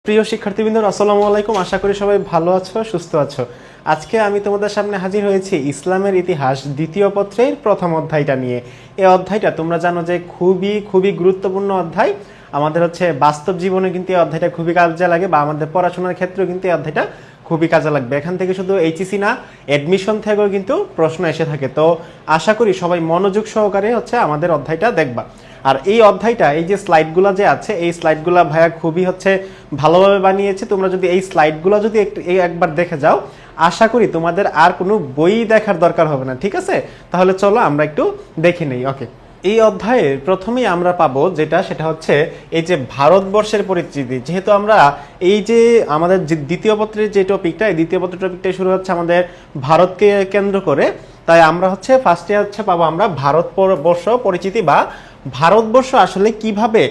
প্রিয় শিক্ষার্থীবৃন্দ, আসসালামু আলাইকুম। আশা করি সবাই ভালো আছো, সুস্থ আছো। আজকে আমি তোমাদের সামনে হাজির হয়েছি ইসলামের ইতিহাস দ্বিতীয় পত্রের প্রথম অধ্যায়টা নিয়ে। এই অধ্যায়টা তোমরা জানো যে খুবই গুরুত্বপূর্ণ অধ্যায়। আমাদের বাস্তব জীবনে কিন্তু এই অধ্যায়টা খুবই কাজে লাগে, বা আমাদের পড়াশোনার ক্ষেত্রেও কিন্তু এই অধ্যায়টা খুবই কাজে লাগবে। এখান থেকে শুধু এইচএসসি না, অ্যাডমিশন থেকেও কিন্তু প্রশ্ন এসে থাকে। তো আশা করি সবাই মনোযোগ সহকারে আমাদের অধ্যায়টা দেখবা। আর এই অধ্যায়টা, এই যে স্লাইডগুলো যে আছে, এই স্লাইডগুলো ভাইয়া খুবই ভালোভাবে বানিয়েছে। তোমরা যদি এই স্লাইডগুলো যদি একবার দেখে যাও, আশা করি তোমাদের আর কোনো বই দেখার দরকার হবে না। ঠিক আছে, তাহলে চলো আমরা একটু দেখে নেই। ওকে, এই অধ্যায়ের প্রথমেই আমরা পাবো সেটা হচ্ছে এই যে ভারতবর্ষের পরিচিতি। যেহেতু আমরা এই যে আমাদের দ্বিতীয় পত্রের যে টপিকটা, এই দ্বিতীয় পত্রের টপিকটা শুরু হচ্ছে আমাদের ভারতকে কেন্দ্র করে, তাই আমরা ফার্স্টে পাবো আমরা ভারতবর্ষ পরিচিতি, বা ভারতবর্ষ আসলে কিভাবে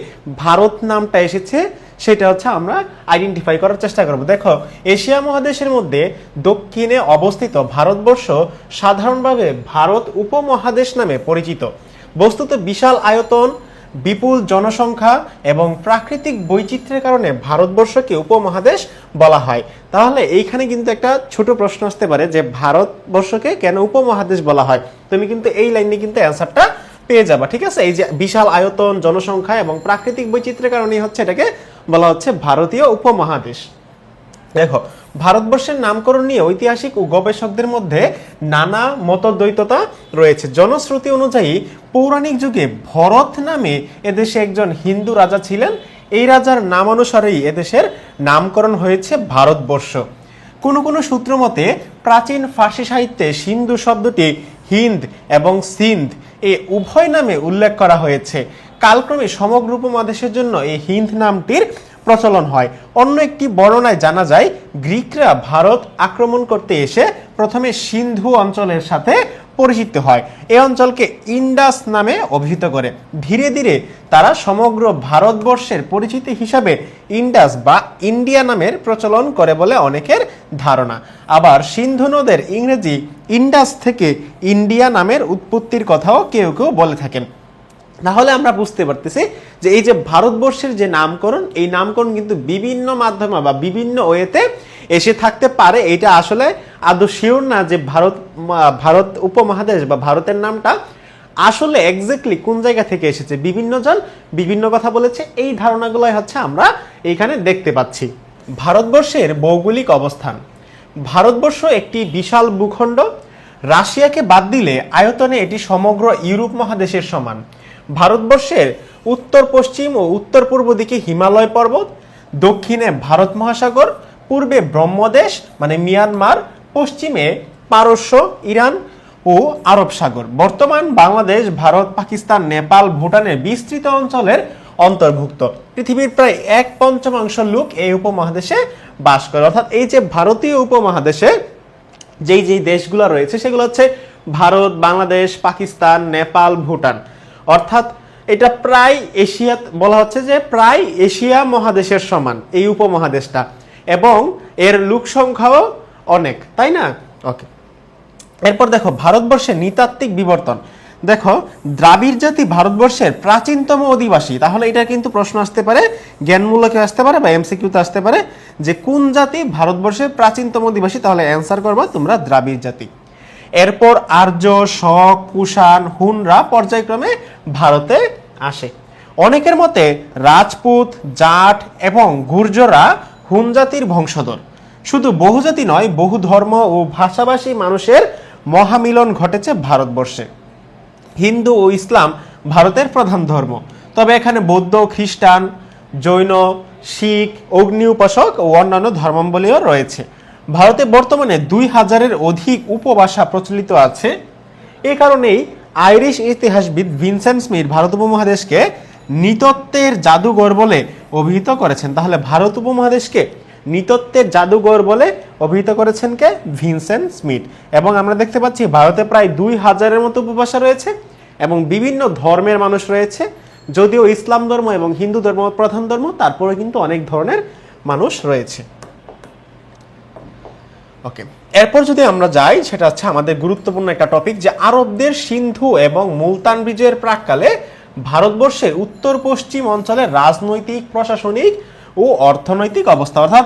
ভারত নামটা এসেছে সেটা আমরা আইডেন্টিফাই করার চেষ্টা করব। দেখো, এশিয়া মহাদেশের মধ্যে দক্ষিণে অবস্থিত ভারতবর্ষ সাধারণভাবে ভারত উপমহাদেশ নামে পরিচিত। বস্তুত বিশাল আয়তন, বিপুল জনসংখ্যা এবং প্রাকৃতিক বৈচিত্র্যের কারণে ভারতবর্ষকে উপমহাদেশ বলা হয়। তাহলে এইখানে কিন্তু একটা ছোট প্রশ্ন আসতে পারে যে ভারতবর্ষকে কেন উপমহাদেশ বলা হয়। তুমি কিন্তু এই লাইনে কিন্তু অ্যান্সারটা পেয়ে যাবা। ঠিক আছে, এই যে বিশাল আয়তন, জনসংখ্যা এবং প্রাকৃতিক বৈচিত্র্যের কারণে এটাকে বলা হচ্ছে ভারতীয় উপমহাদেশ। দেখো, ভারতবর্ষের নামকরণ নিয়ে ঐতিহাসিক ও গবেষকদের মধ্যে নানা মতদ্বৈততা রয়েছে। জনশ্রুতি অনুযায়ী পৌরাণিক যুগে ভরত নামে এদেশে একজন হিন্দু রাজা ছিলেন। এই রাজার নাম অনুসারেই এদেশের নামকরণ হয়েছে ভারতবর্ষ। কোনো সূত্র মতে প্রাচীন ফার্সি সাহিত্যে সিন্ধু শব্দটি হিন্দ এবং সিন্ধ এই উভয় নামে উল্লেখ করা হয়েছে। কালক্রমে সমগ্র উপমহাদেশের জন্য এই হিন্দ নামটির প্রচলন হয়। অন্য একটি বর্ণনায় জানা যায় গ্রিকরা ভারত আক্রমণ করতে এসে প্রথমে সিন্ধু অঞ্চলের সাথে পরিচিত হয়। এই অঞ্চলকে ইন্ডাস নামে অভিহিত করে। ধীরে ধীরে তারা সমগ্র ভারতবর্ষের পরিচিতি হিসাবে ইন্ডাস বা ইন্ডিয়া নামের প্রচলন করে বলে অনেকের ধারণা। আবার সিন্ধু নদের ইংরেজি ইন্ডাস থেকে ইন্ডিয়া নামের উৎপত্তির কথাও কেউ কেউ বলে থাকেন। তাহলে আমরা বুঝতে পারতেছি যে এই যে ভারতবর্ষের যে নামকরণ, এই নামকরণ কিন্তু বিভিন্ন মাধ্যমে বা বিভিন্ন ওয়েতে এসে থাকতে পারে। এটা আসলে আদৌ শিওর না যে ভারত উপমহাদেশ বা ভারতের নামটা আসলে এক্স্যাক্টলি কোন জায়গা থেকে এসেছে। বিভিন্ন জন বিভিন্ন কথা বলেছে, এই ধারণাগুলোই আমরা এইখানে দেখতে পাচ্ছি। ভারতবর্ষের ভৌগোলিক অবস্থান। ভারতবর্ষ একটি বিশাল ভূখণ্ড। রাশিয়াকে বাদ দিলে আয়তনে এটি সমগ্র ইউরোপ মহাদেশের সমান। ভারতবর্ষের উত্তর পশ্চিম ও উত্তর পূর্ব দিকে হিমালয় পর্বত, দক্ষিণে ভারত মহাসাগর, পূর্বে ব্রহ্মদেশ মানে মিয়ানমার, পশ্চিমে পারস্য, ইরান ও আরব সাগর। বর্তমান বাংলাদেশ, ভারত, পাকিস্তান, নেপাল, ভুটানের বিস্তৃত অঞ্চলের অন্তর্ভুক্ত। পৃথিবীর প্রায় 1/5 লোক এই উপমহাদেশে বাস করে। অর্থাৎ এই যে ভারতীয় উপমহাদেশে যেই দেশগুলো রয়েছে সেগুলো ভারত, বাংলাদেশ, পাকিস্তান, নেপাল, ভুটান। অর্থাৎ এটা প্রায় এশিয়া, বলা হচ্ছে যে প্রায় এশিয়া মহাদেশের সমান এই উপমহাদেশটা, এবং এর লোক সংখ্যাও অনেক, তাই না? ওকে, এরপর দেখো ভারতবর্ষের নৃতাত্ত্বিক বিবর্তন। দেখো, দ্রাবিড় জাতি ভারতবর্ষের প্রাচীনতম অধিবাসী। তাহলে এটা কিন্তু প্রশ্ন আসতে পারে, জ্ঞানমূলকে আসতে পারে বা এমসিকিউতে আসতে পারে যে কোন জাতি ভারতবর্ষের প্রাচীনতম অধিবাসী। তাহলে অ্যান্সার করবা তোমরা দ্রাবিড় জাতি। এরপর আর্য, শক, কুষাণ, হুনরা পর্যায়ক্রমে ভারতে আসে। অনেকের মতে রাজপুত, জাট এবং গুর্জররা হুন জাতির বংশধর। শুধু বহুজাতি নয়, বহু ধর্ম ও ভাষাভাষী মানুষের মহামিলন ঘটেছে ভারতবর্ষে। হিন্দু ও ইসলাম ভারতের প্রধান ধর্ম, তবে এখানে বৌদ্ধ, খ্রিস্টান, জৈন, শিখ, অগ্নি উপাসক ও অন্যান্য ধর্মাবলীও রয়েছে। ভারতে বর্তমানে 2000-এর অধিক উপভাষা প্রচলিত আছে। এ কারণেই আইরিশ ইতিহাসবিদ ভিনসেন্ট স্মিথ ভারত উপমহাদেশকে নৃতত্ত্বের জাদুঘর বলে অভিহিত করেছেন। তাহলে ভারত উপমহাদেশকে নৃতত্ত্বের জাদুঘর বলে অভিহিত করেছেন কে? Vincent Smith. এবং আমরা দেখতে পাচ্ছি ভারতে প্রায় 2000-এর মতো উপভাষা রয়েছে এবং বিভিন্ন ধর্মের মানুষ রয়েছে। যদিও ইসলাম ধর্ম এবং হিন্দু ধর্ম প্রধান ধর্ম, তারপরে কিন্তু অনেক ধরনের মানুষ রয়েছে। ওকে, এরপর যদি আমরা যাই, সেটা আমাদের গুরুত্বপূর্ণ একটা টপিক, যে আরবদের সিন্ধু এবং মুলতান বিজয়ের প্রাককালে ভারতবর্ষের উত্তর পশ্চিম অঞ্চলে রাজনৈতিক, প্রশাসনিক ও অর্থনৈতিক অবস্থা। অর্থাৎ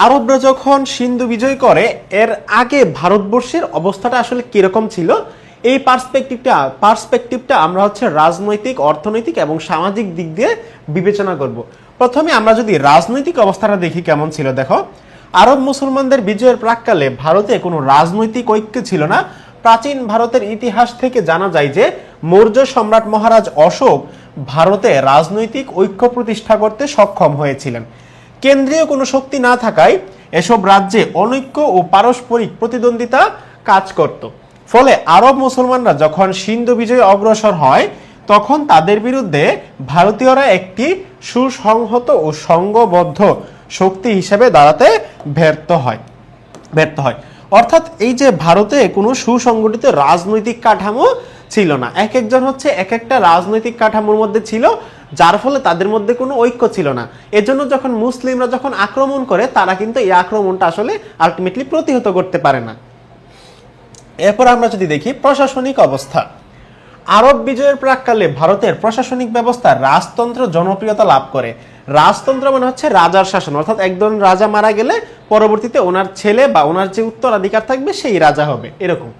আরবরা যখন সিন্ধু বিজয় করে এর আগে ভারতবর্ষের অবস্থাটা আসলে কিরকম ছিল, এই পার্সপেক্টিভটা আমরা হচ্ছে রাজনৈতিক, অর্থনৈতিক এবং সামাজিক দিক দিয়ে বিবেচনা করব। প্রথমে আমরা যদি রাজনৈতিক অবস্থাটা দেখি কেমন ছিল, দেখো আরব মুসলমানদের বিজয়ের প্রাক্কালে ভারতে কোনো রাজনৈতিক ঐক্য ছিল না। প্রাচীন ভারতের ইতিহাস থেকে জানা যায় যে মৌর্য সম্রাট মহারাজ অশোক ভারতে রাজনৈতিক ঐক্য প্রতিষ্ঠা করতে সক্ষম হয়েছিলেন। কেন্দ্রীয় কোনো শক্তি না থাকায় এসব রাজ্যে অনৈক্য ও পারস্পরিক প্রতিদ্বন্দ্বিতা কাজ করত। ফলে আরব মুসলমানরা যখন সিন্ধু বিজয়ে অগ্রসর হয় তখন তাদের বিরুদ্ধে ভারতীয়রা একটি সুসংহত ও সংঘবদ্ধ শক্তি হিসেবে দাঁড়াতে ব্যর্থ হয়। অর্থাৎ এই যে ভারতে কোনো সুসংগঠিত রাজনৈতিক কাঠামো ছিল না, এক একজন হচ্ছে এক একটা রাজনৈতিক কাঠামোর মধ্যে ছিল, যার ফলে তাদের মধ্যে কোনো ঐক্য ছিল না। এজন্য যখন মুসলিমরা যখন আক্রমণ করে তারা কিন্তু এই আক্রমণটা আসলে আলটিমেটলি প্রতিহত করতে পারে না। এরপর আমরা যদি দেখি প্রশাসনিক অবস্থা, আরব বিজয়ের প্রাক্কালে ভারতের প্রশাসনিক ব্যবস্থা রাজতন্ত্র জনপ্রিয়তা লাভ করে। রাজতন্ত্র মানে হচ্ছে রাজার শাসন, অর্থাৎ একজন রাজা মারা গেলে পরবর্তীতে ওনার ছেলে বা ওনার যে উত্তরাধিকার থাকবে সেই রাজা হবে, এরকম।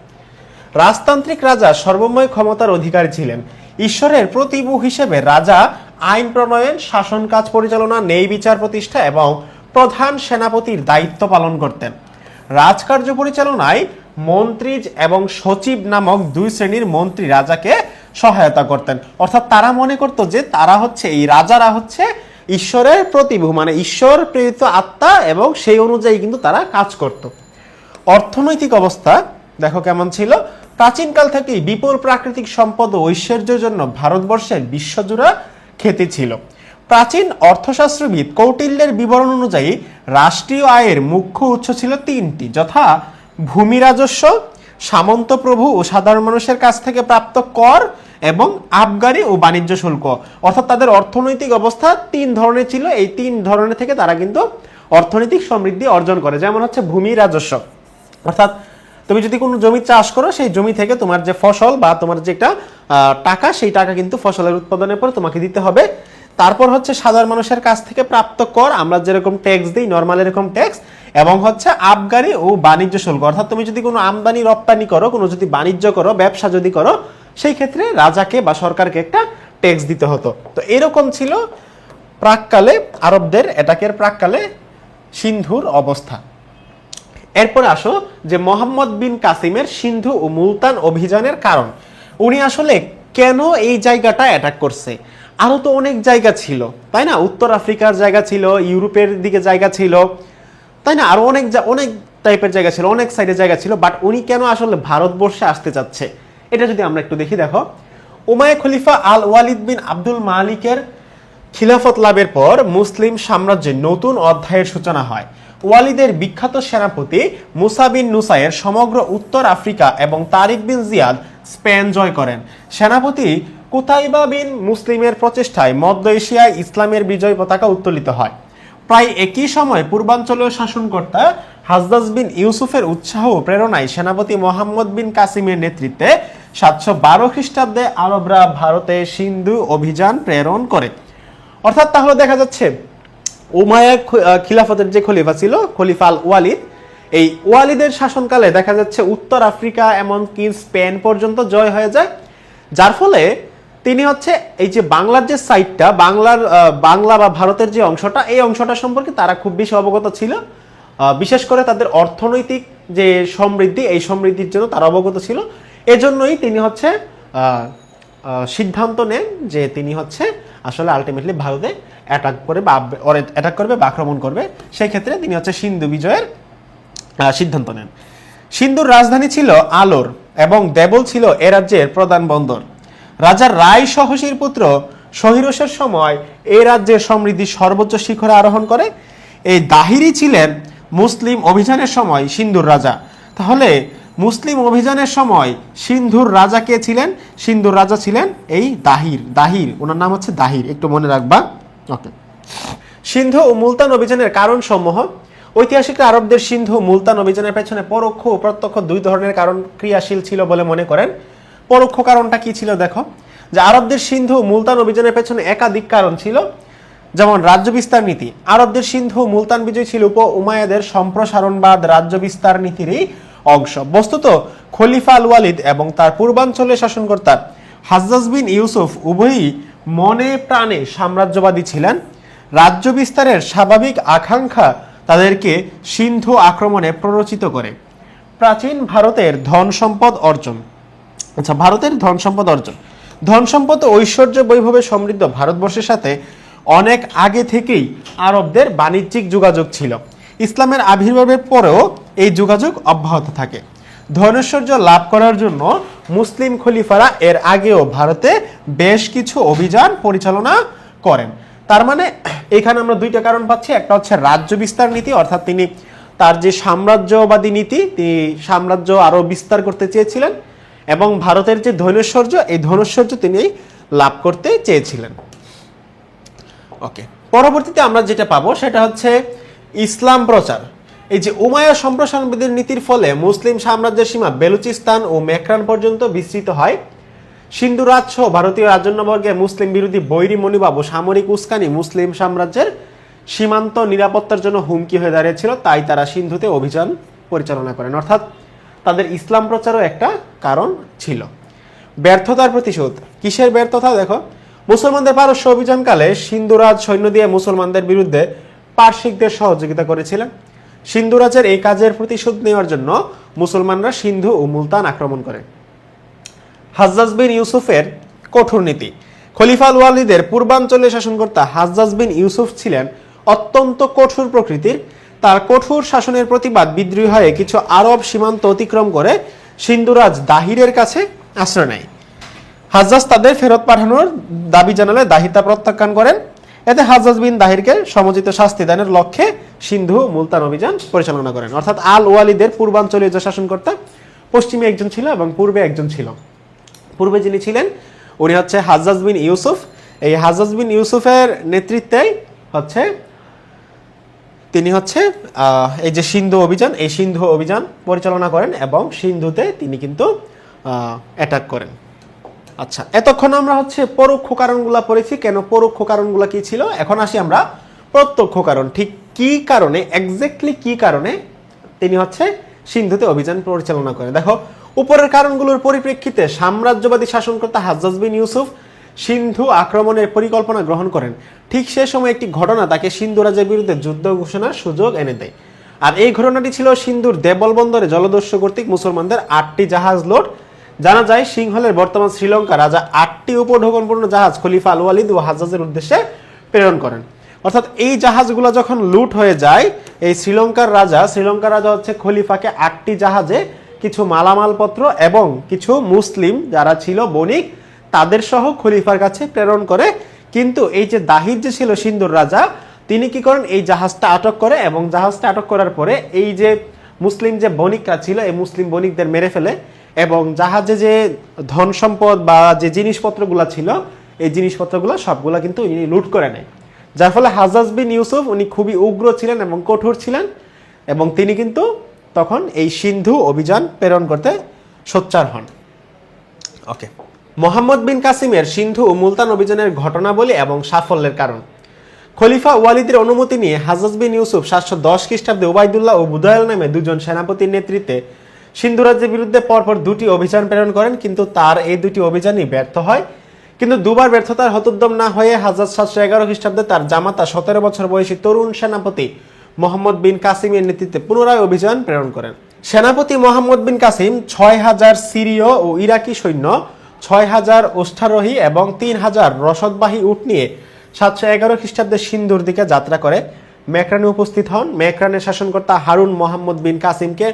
রাজতান্ত্রিক রাজা সর্বময় ক্ষমতার অধিকারী ছিলেন। ঈশ্বরের প্রতিভু হিসেবে রাজা আইন প্রণয়ন, শাসন কাজ পরিচালনা, ন্যায় বিচার প্রতিষ্ঠা এবং প্রধান সেনাপতির দায়িত্ব পালন করতেন। রাজকার্য পরিচালনায় মন্ত্রী এবং সচিব নামক দুই শ্রেণীর মন্ত্রী রাজাকে সহায়তা করতেন। অর্থাৎ তারা মনে করত যে তারা হচ্ছে, এই রাজারা হচ্ছে ঈশ্বরের প্রতিভু, মানে ঈশ্বর প্রেরিত আত্মা, এবং সেই অনুযায়ী কিন্তু তারা কাজ করত। অর্থনৈতিক অবস্থা দেখো কেমন ছিল। প্রাচীনকাল থেকেই বিপুল প্রাকৃতিক সম্পদ ও ঐশ্বর্যের জন্য ভারতবর্ষের বিশ্বজোড়া খ্যাতি ছিল। প্রাচীন অর্থশাস্ত্রবিদ কৌটিল্যের বিবরণ অনুযায়ী রাষ্ট্রীয় আয়ের মুখ্য উৎস ছিল তিনটি, যথা ভূমি রাজস্ব, সামন্ত প্রভু ও সাধারণ মানুষের কাছ থেকে প্রাপ্ত কর এবং আবগারি ও বাণিজ্য শুল্ক। অর্থাৎ তাদের অর্থনৈতিক অবস্থা তিন ধরনের ছিল। এই তিন ধরনের থেকে তারা কিন্তু অর্থনৈতিক সমৃদ্ধি অর্জন করে। যেমন হচ্ছে ভূমি রাজস্ব, অর্থাৎ তুমি যদি কোনো জমি চাষ করো সেই জমি থেকে তোমার যে ফসল বা তোমার যেটা টাকা, সেই টাকা কিন্তু ফসলের উৎপাদনের পর তোমাকে দিতে হবে। তারপর হচ্ছে সাধারণ মানুষের কাছ থেকে প্রাপ্ত কর, আমরা যেরকম ট্যাক্স দিই নর্মাল এরকম ট্যাক্স, এবং হচ্ছে আবগারি ও বাণিজ্য শুল্ক। অর্থাৎ তুমি যদি কোনো আমদানি রপ্তানি করো, কোনো যদি বাণিজ্য করো, ব্যবসা যদি করো, সেই ক্ষেত্রে রাজাকে বা সরকারকে একটা ট্যাক্স দিতে হতো। তো এরকম ছিল প্রাককালে আরবদের অ্যাটাকের প্রাককালে সিন্ধুর অবস্থা। এরপর আসো যে মোহাম্মদ বিন কাসিমের সিন্ধু ও মুলতান অভিযানের কারণ। উনি আসলে কেন এই জায়গাটা অ্যাটাক করছে? আরো তো অনেক জায়গা ছিল, তাই না? উত্তর আফ্রিকার জায়গা ছিল, ইউরোপের দিকে জায়গা ছিল, তাই না? আরো অনেক টাইপের জায়গা ছিল, অনেক সাইডের জায়গা ছিল, বাট উনি কেন আসলে ভারতবর্ষে আসতে চাচ্ছে এটা যদি আমরা একটু দেখি। দেখো, উমাইয়া খলিফা আল ওয়ালিদ বিন আব্দুল মালিকের খিলাফত লাভের পর মুসলিম সাম্রাজ্যের নতুন অধ্যায়ের সূচনা হয়। ওয়ালিদের বিখ্যাত সেনাপতি মুসা বিন নুসাইর সমগ্র উত্তর আফ্রিকা এবং তারিক বিন জিয়াদ স্পেন জয় করেন। সেনাপতি কুতাইবা বিন মুসলিমের প্রচেষ্টায় মধ্য এশিয়ায় ইসলামের বিজয় পতাকা উত্তোলিত হয়। প্রায় একই সময় পূর্বাঞ্চলীয় শাসনকর্তা হাজদাজ বিন ইউসুফের উৎসাহ ও প্রেরণায় সেনাপতি মোহাম্মদ বিন কাসিমের নেতৃত্বে 712 খ্রিস্টাব্দে আরবরা ভারতে সিন্ধু অভিযান প্রেরণ করে। অর্থাৎ তাহলে দেখা যাচ্ছে উমাইয়া খিলাফতের যে খলিফা ছিল, খলিফা আল ওয়ালিদ, এই ওয়ালিদের শাসনকালে দেখা যাচ্ছে উত্তর আফ্রিকা এমনকি স্পেন পর্যন্ত জয় হয়ে যায়, যার ফলে তিনি হচ্ছে এই যে বাংলার যে সাইডটা, বাংলা বা ভারতের যে অংশটা, এই অংশটা সম্পর্কে তারা খুব বেশি অবগত ছিল। বিশেষ করে তাদের অর্থনৈতিক যে সমৃদ্ধি, এই সমৃদ্ধির জন্য তারা অবগত ছিল। এজন্যই তিনি হচ্ছে সিদ্ধান্ত নেন যে তিনি হচ্ছে আসলে আলটিমেটলি ভারতে অ্যাটাক করবে বা আক্রমণ করবে। সেই ক্ষেত্রে তিনি হচ্ছে সিন্ধু বিজয়ের সিদ্ধান্ত নেন। সিন্ধুর রাজধানী ছিল আলোর এবং দেবল ছিল এ রাজ্যের প্রধান বন্দর। রাজা রায় সহসীর পুত্র সহিরসের সময় এই রাজ্যের সমৃদ্ধি সর্বোচ্চ শিখরে আরোহণ করে। এই দাহিরি ছিলেন মুসলিম অভিযানের সময় সিন্ধুর রাজা। তাহলে মুসলিম অভিযানের সময় সিন্ধুর রাজা কে ছিলেন? সিন্ধুর রাজা ছিলেন এই দাহির, ওনার নাম হচ্ছে দাহির, একটু মনে রাখবা। ওকে, সিন্ধু ও মুলতান অভিযানের কারণ সমূহ। ঐতিহাসিকরা আরবদের সিন্ধু ও মুলতান অভিযানের পেছনে পরোক্ষ ও প্রত্যক্ষ দুই ধরনের কারণ ক্রিয়াশীল ছিল বলে মনে করেন। পরোক্ষ কারণটা কি ছিল? দেখো, যে আরবদের সিন্ধু ও মুলতান অভিযানের পেছনে একাধিক কারণ ছিল। যেমন রাজ্য বিস্তার নীতি। আরবদের সিন্ধু মুলতান বিজয় ছিল উপ উমাইয়াদের সম্প্রসারণবাদ রাজ্য বিস্তার নীতিরই অংশ। বস্তুত খলিফা আল ওয়ালিদ এবং তার পূর্বাঞ্চলে শাসনকর্তা হাজ্জাজ বিন ইউসুফ উভয়ই মনে প্রাণে সাম্রাজ্যবাদী ছিলেন। রাজ্য বিস্তারের স্বাভাবিক আকাঙ্ক্ষা তাদেরকে সিন্ধু আক্রমণে প্ররোচিত করে। প্রাচীন ভারতের ধন সম্পদ অর্জন। আচ্ছা, ভারতের ধন সম্পদ অর্জন। ধন সম্পদ ও ঐশ্বর্য বৈভবে সমৃদ্ধ ভারতবর্ষের সাথে অনেক আগে থেকেই আরবদের বাণিজ্যিক যোগাযোগ ছিল। ইসলামের আবির্ভাবের পরেও এই যোগাযোগ অব্যাহত থাকে। ধনৈশ্বর্য লাভ করার জন্য মুসলিম খলিফারা এর আগেও ভারতে বেশ কিছু অভিযান পরিচালনা করেন। তার মানে এখানে আমরা দুইটা কারণ পাচ্ছি। একটা হচ্ছে রাজ্য বিস্তার নীতি, অর্থাৎ তিনি তার যে সাম্রাজ্যবাদী নীতি, তিনি সাম্রাজ্য আরো বিস্তার করতে চেয়েছিলেন, এবং ভারতের যে ধনৈশ্বর্য, এই ধনৈশ্বর্য তিনি লাভ করতে চেয়েছিলেন। ওকে, পরবর্তীতে আমরা যেটা পাবো সেটা হচ্ছে ইসলাম প্রচার। এই যে উমাইয়া সম্প্রসারণবাদের নীতির ফলে মুসলিম সাম্রাজ্যের সীমা বেলুচিস্তান ও মেকরান পর্যন্ত বিস্তৃত হয়। সিন্ধু রাজ সহ ভারতীয় রাজন্যবর্গে মুসলিম বিরোধী বৈরী মনোভাব ও সামরিক উস্কানি মুসলিম সাম্রাজ্যের সীমান্ত নিরাপত্তার জন্য হুমকি হয়ে দাঁড়িয়েছিল। তাই তারা সিন্ধুতে অভিযান পরিচালনা করেন, অর্থাৎ তাদের ইসলাম প্রচারও একটা কারণ ছিল। ব্যর্থতার প্রতিশোধ। কিসের ব্যর্থতা? দেখো, মুসলমানদের পারস্য অভিযানকালে সিন্ধুরাজ সৈন্য দিয়ে মুসলমানদের বিরুদ্ধে পার্শ্বিকদের সহযোগিতা করেছিলেন। সিন্ধুরাজের এই কাজের প্রতিশোধ নেওয়ার জন্য মুসলমানরা সিন্ধু ও মুলতান আক্রমণ করে। হাজ্জাজ বিন ইউসুফের কঠোর নীতি। খলিফা আল ওয়ালিদের পূর্বাঞ্চলে শাসনকর্তা হাজ্জাজ বিন ইউসুফ ছিলেন অত্যন্ত কঠোর প্রকৃতির। তার কঠোর শাসনের প্রতিবাদ বিদ্রোহী হয়ে কিছু আরব সীমান্ত অতিক্রম করে সিন্ধুরাজ দাহিরের কাছে আশ্রয় নেয়। হাজ্জাজ তাদের ফেরত পাঠানোর দাবি জানালে দাহির তা প্রত্যাখ্যান করেন। এতে হাজ্জাজ বিন দাহিরকে সমুচিত শাস্তি দানের লক্ষ্যে সিন্ধু মুলতান অভিযান পরিচালনা করেন। অর্থাৎ আল ওয়ালিদের পূর্বাঞ্চলীয় যে শাসনকর্তা, পশ্চিমে একজন ছিল এবং পূর্বে একজন ছিল। পূর্বে যিনি ছিলেন উনি হচ্ছে হাজ্জাজ বিন ইউসুফ। এই হাজ্জাজ বিন ইউসুফের নেতৃত্বে হচ্ছে তিনি হচ্ছে এই যে সিন্ধু অভিযান, এই সিন্ধু অভিযান পরিচালনা করেন এবং সিন্ধুতে তিনি কিন্তু অ্যাটাক করেন। আচ্ছা, এতক্ষণ আমরা হচ্ছে পরোক্ষ কারণগুলা পড়েছি। কেন পরোক্ষ কারণগুলা কি ছিল? এখন আসি আমরা প্রত্যক্ষ কারণ। ঠিক কি কারণে, এক্স্যাক্টলি কি কারণে তিনি হচ্ছে সিন্ধুতে অভিযান পরিচালনা করেন। দেখো, উপরের কারণগুলোর পরিপ্রেক্ষিতে সাম্রাজ্যবাদী শাসনকর্তা হাজ্জাজ বিন ইউসুফ সিন্ধু আক্রমণের পরিকল্পনা গ্রহণ করেন। ঠিক সে সময় একটি ঘটনা তাকে সিন্ধু রাজের বিরুদ্ধে যুদ্ধ ঘোষণার সুযোগ এনে দেয়। আর এই ঘটনাটি ছিল সিন্ধুর দেবল বন্দরে জলদস্যু কর্তৃক মুসলমানদের 8টি জাহাজ লোড। জানা যায় সিংহলের বর্তমান শ্রীলঙ্কা রাজা 8টি উপঢৌকনপূর্ণ জাহাজ খলিফা আল ওয়ালিদ ও হাজ্জাজের উদ্দেশ্যে প্রেরণ করেন। অর্থাৎ এই জাহাজগুলো যখন লুট হয়ে যায়, এই শ্রীলঙ্কার রাজা হচ্ছে খলিফাকে 8টি জাহাজে কিছু মালামালপত্র এবং কিছু মুসলিম যারা ছিল বণিক তাদের সহ খলিফার কাছে প্রেরণ করে। কিন্তু এই যে দাহির যে ছিল সিন্ধুর রাজা, তিনি কি করেন? এই জাহাজটা আটক করে, এবং জাহাজটা আটক করার পরে এই যে মুসলিম যে বণিকরা ছিল, এই মুসলিম বণিকদের মেরে ফেলে, এবং জাহাজে যে ধন সম্পদ বা যে জিনিসপত্রগুলো ছিল, এই জিনিসপত্রগুলো সবগুলা কিন্তু উনি লুট করে নেয়। যার ফলে হাজ্জাজ বিন ইউসুফ উনি খুবই উগ্র ছিলেন এবং কঠোর ছিলেন, এবং তিনি কিন্তু তখন এই সিন্ধু অভিযান প্রেরণ করতে সোচ্চার হন। ওকে, মোহাম্মদ বিন কাসিমের সিন্ধু ও মুলতান অভিযানের ঘটনাবলী এবং সাফল্যের কারণ। খলিফা ওয়ালিদের অনুমতি নিয়ে হাজ্জাজ বিন ইউসুফ 710 খ্রিস্টাব্দে ওবায়দুল্লাহ ও বুদায়ল নামে দুজন সেনাপতির নেতৃত্বে সিন্ধু রাজ্যের বিরুদ্ধে পরপর 2টি অভিযান প্রেরণ করেন, কিন্তু তার এই 2টি অভিযানই ব্যর্থ হয়। কিন্তু দুবার ব্যর্থতার হতোদ্যম না হয়ে হাজ্জাজ 711 খ্রিস্টাব্দে তার জামাতা 17 বছর বয়সী তরুণ সেনাপতি মোহাম্মদ বিন কাসিমের নেতৃত্বে পুনরায় অভিযান প্রেরণ করেন। সেনাপতি মোহাম্মদ বিন কাসিম 6000 সিরীয় ও ইরাকি সৈন্য, 6000 অশ্বারোহী এবং 3000 রসদবাহী উট নিয়ে 711 খ্রিস্টাব্দে সিন্ধুর দিকে যাত্রা করে মেকরানে উপস্থিত হন। মেকরানের শাসনকর্তা হারুন মোহাম্মদ বিন কাসিমকে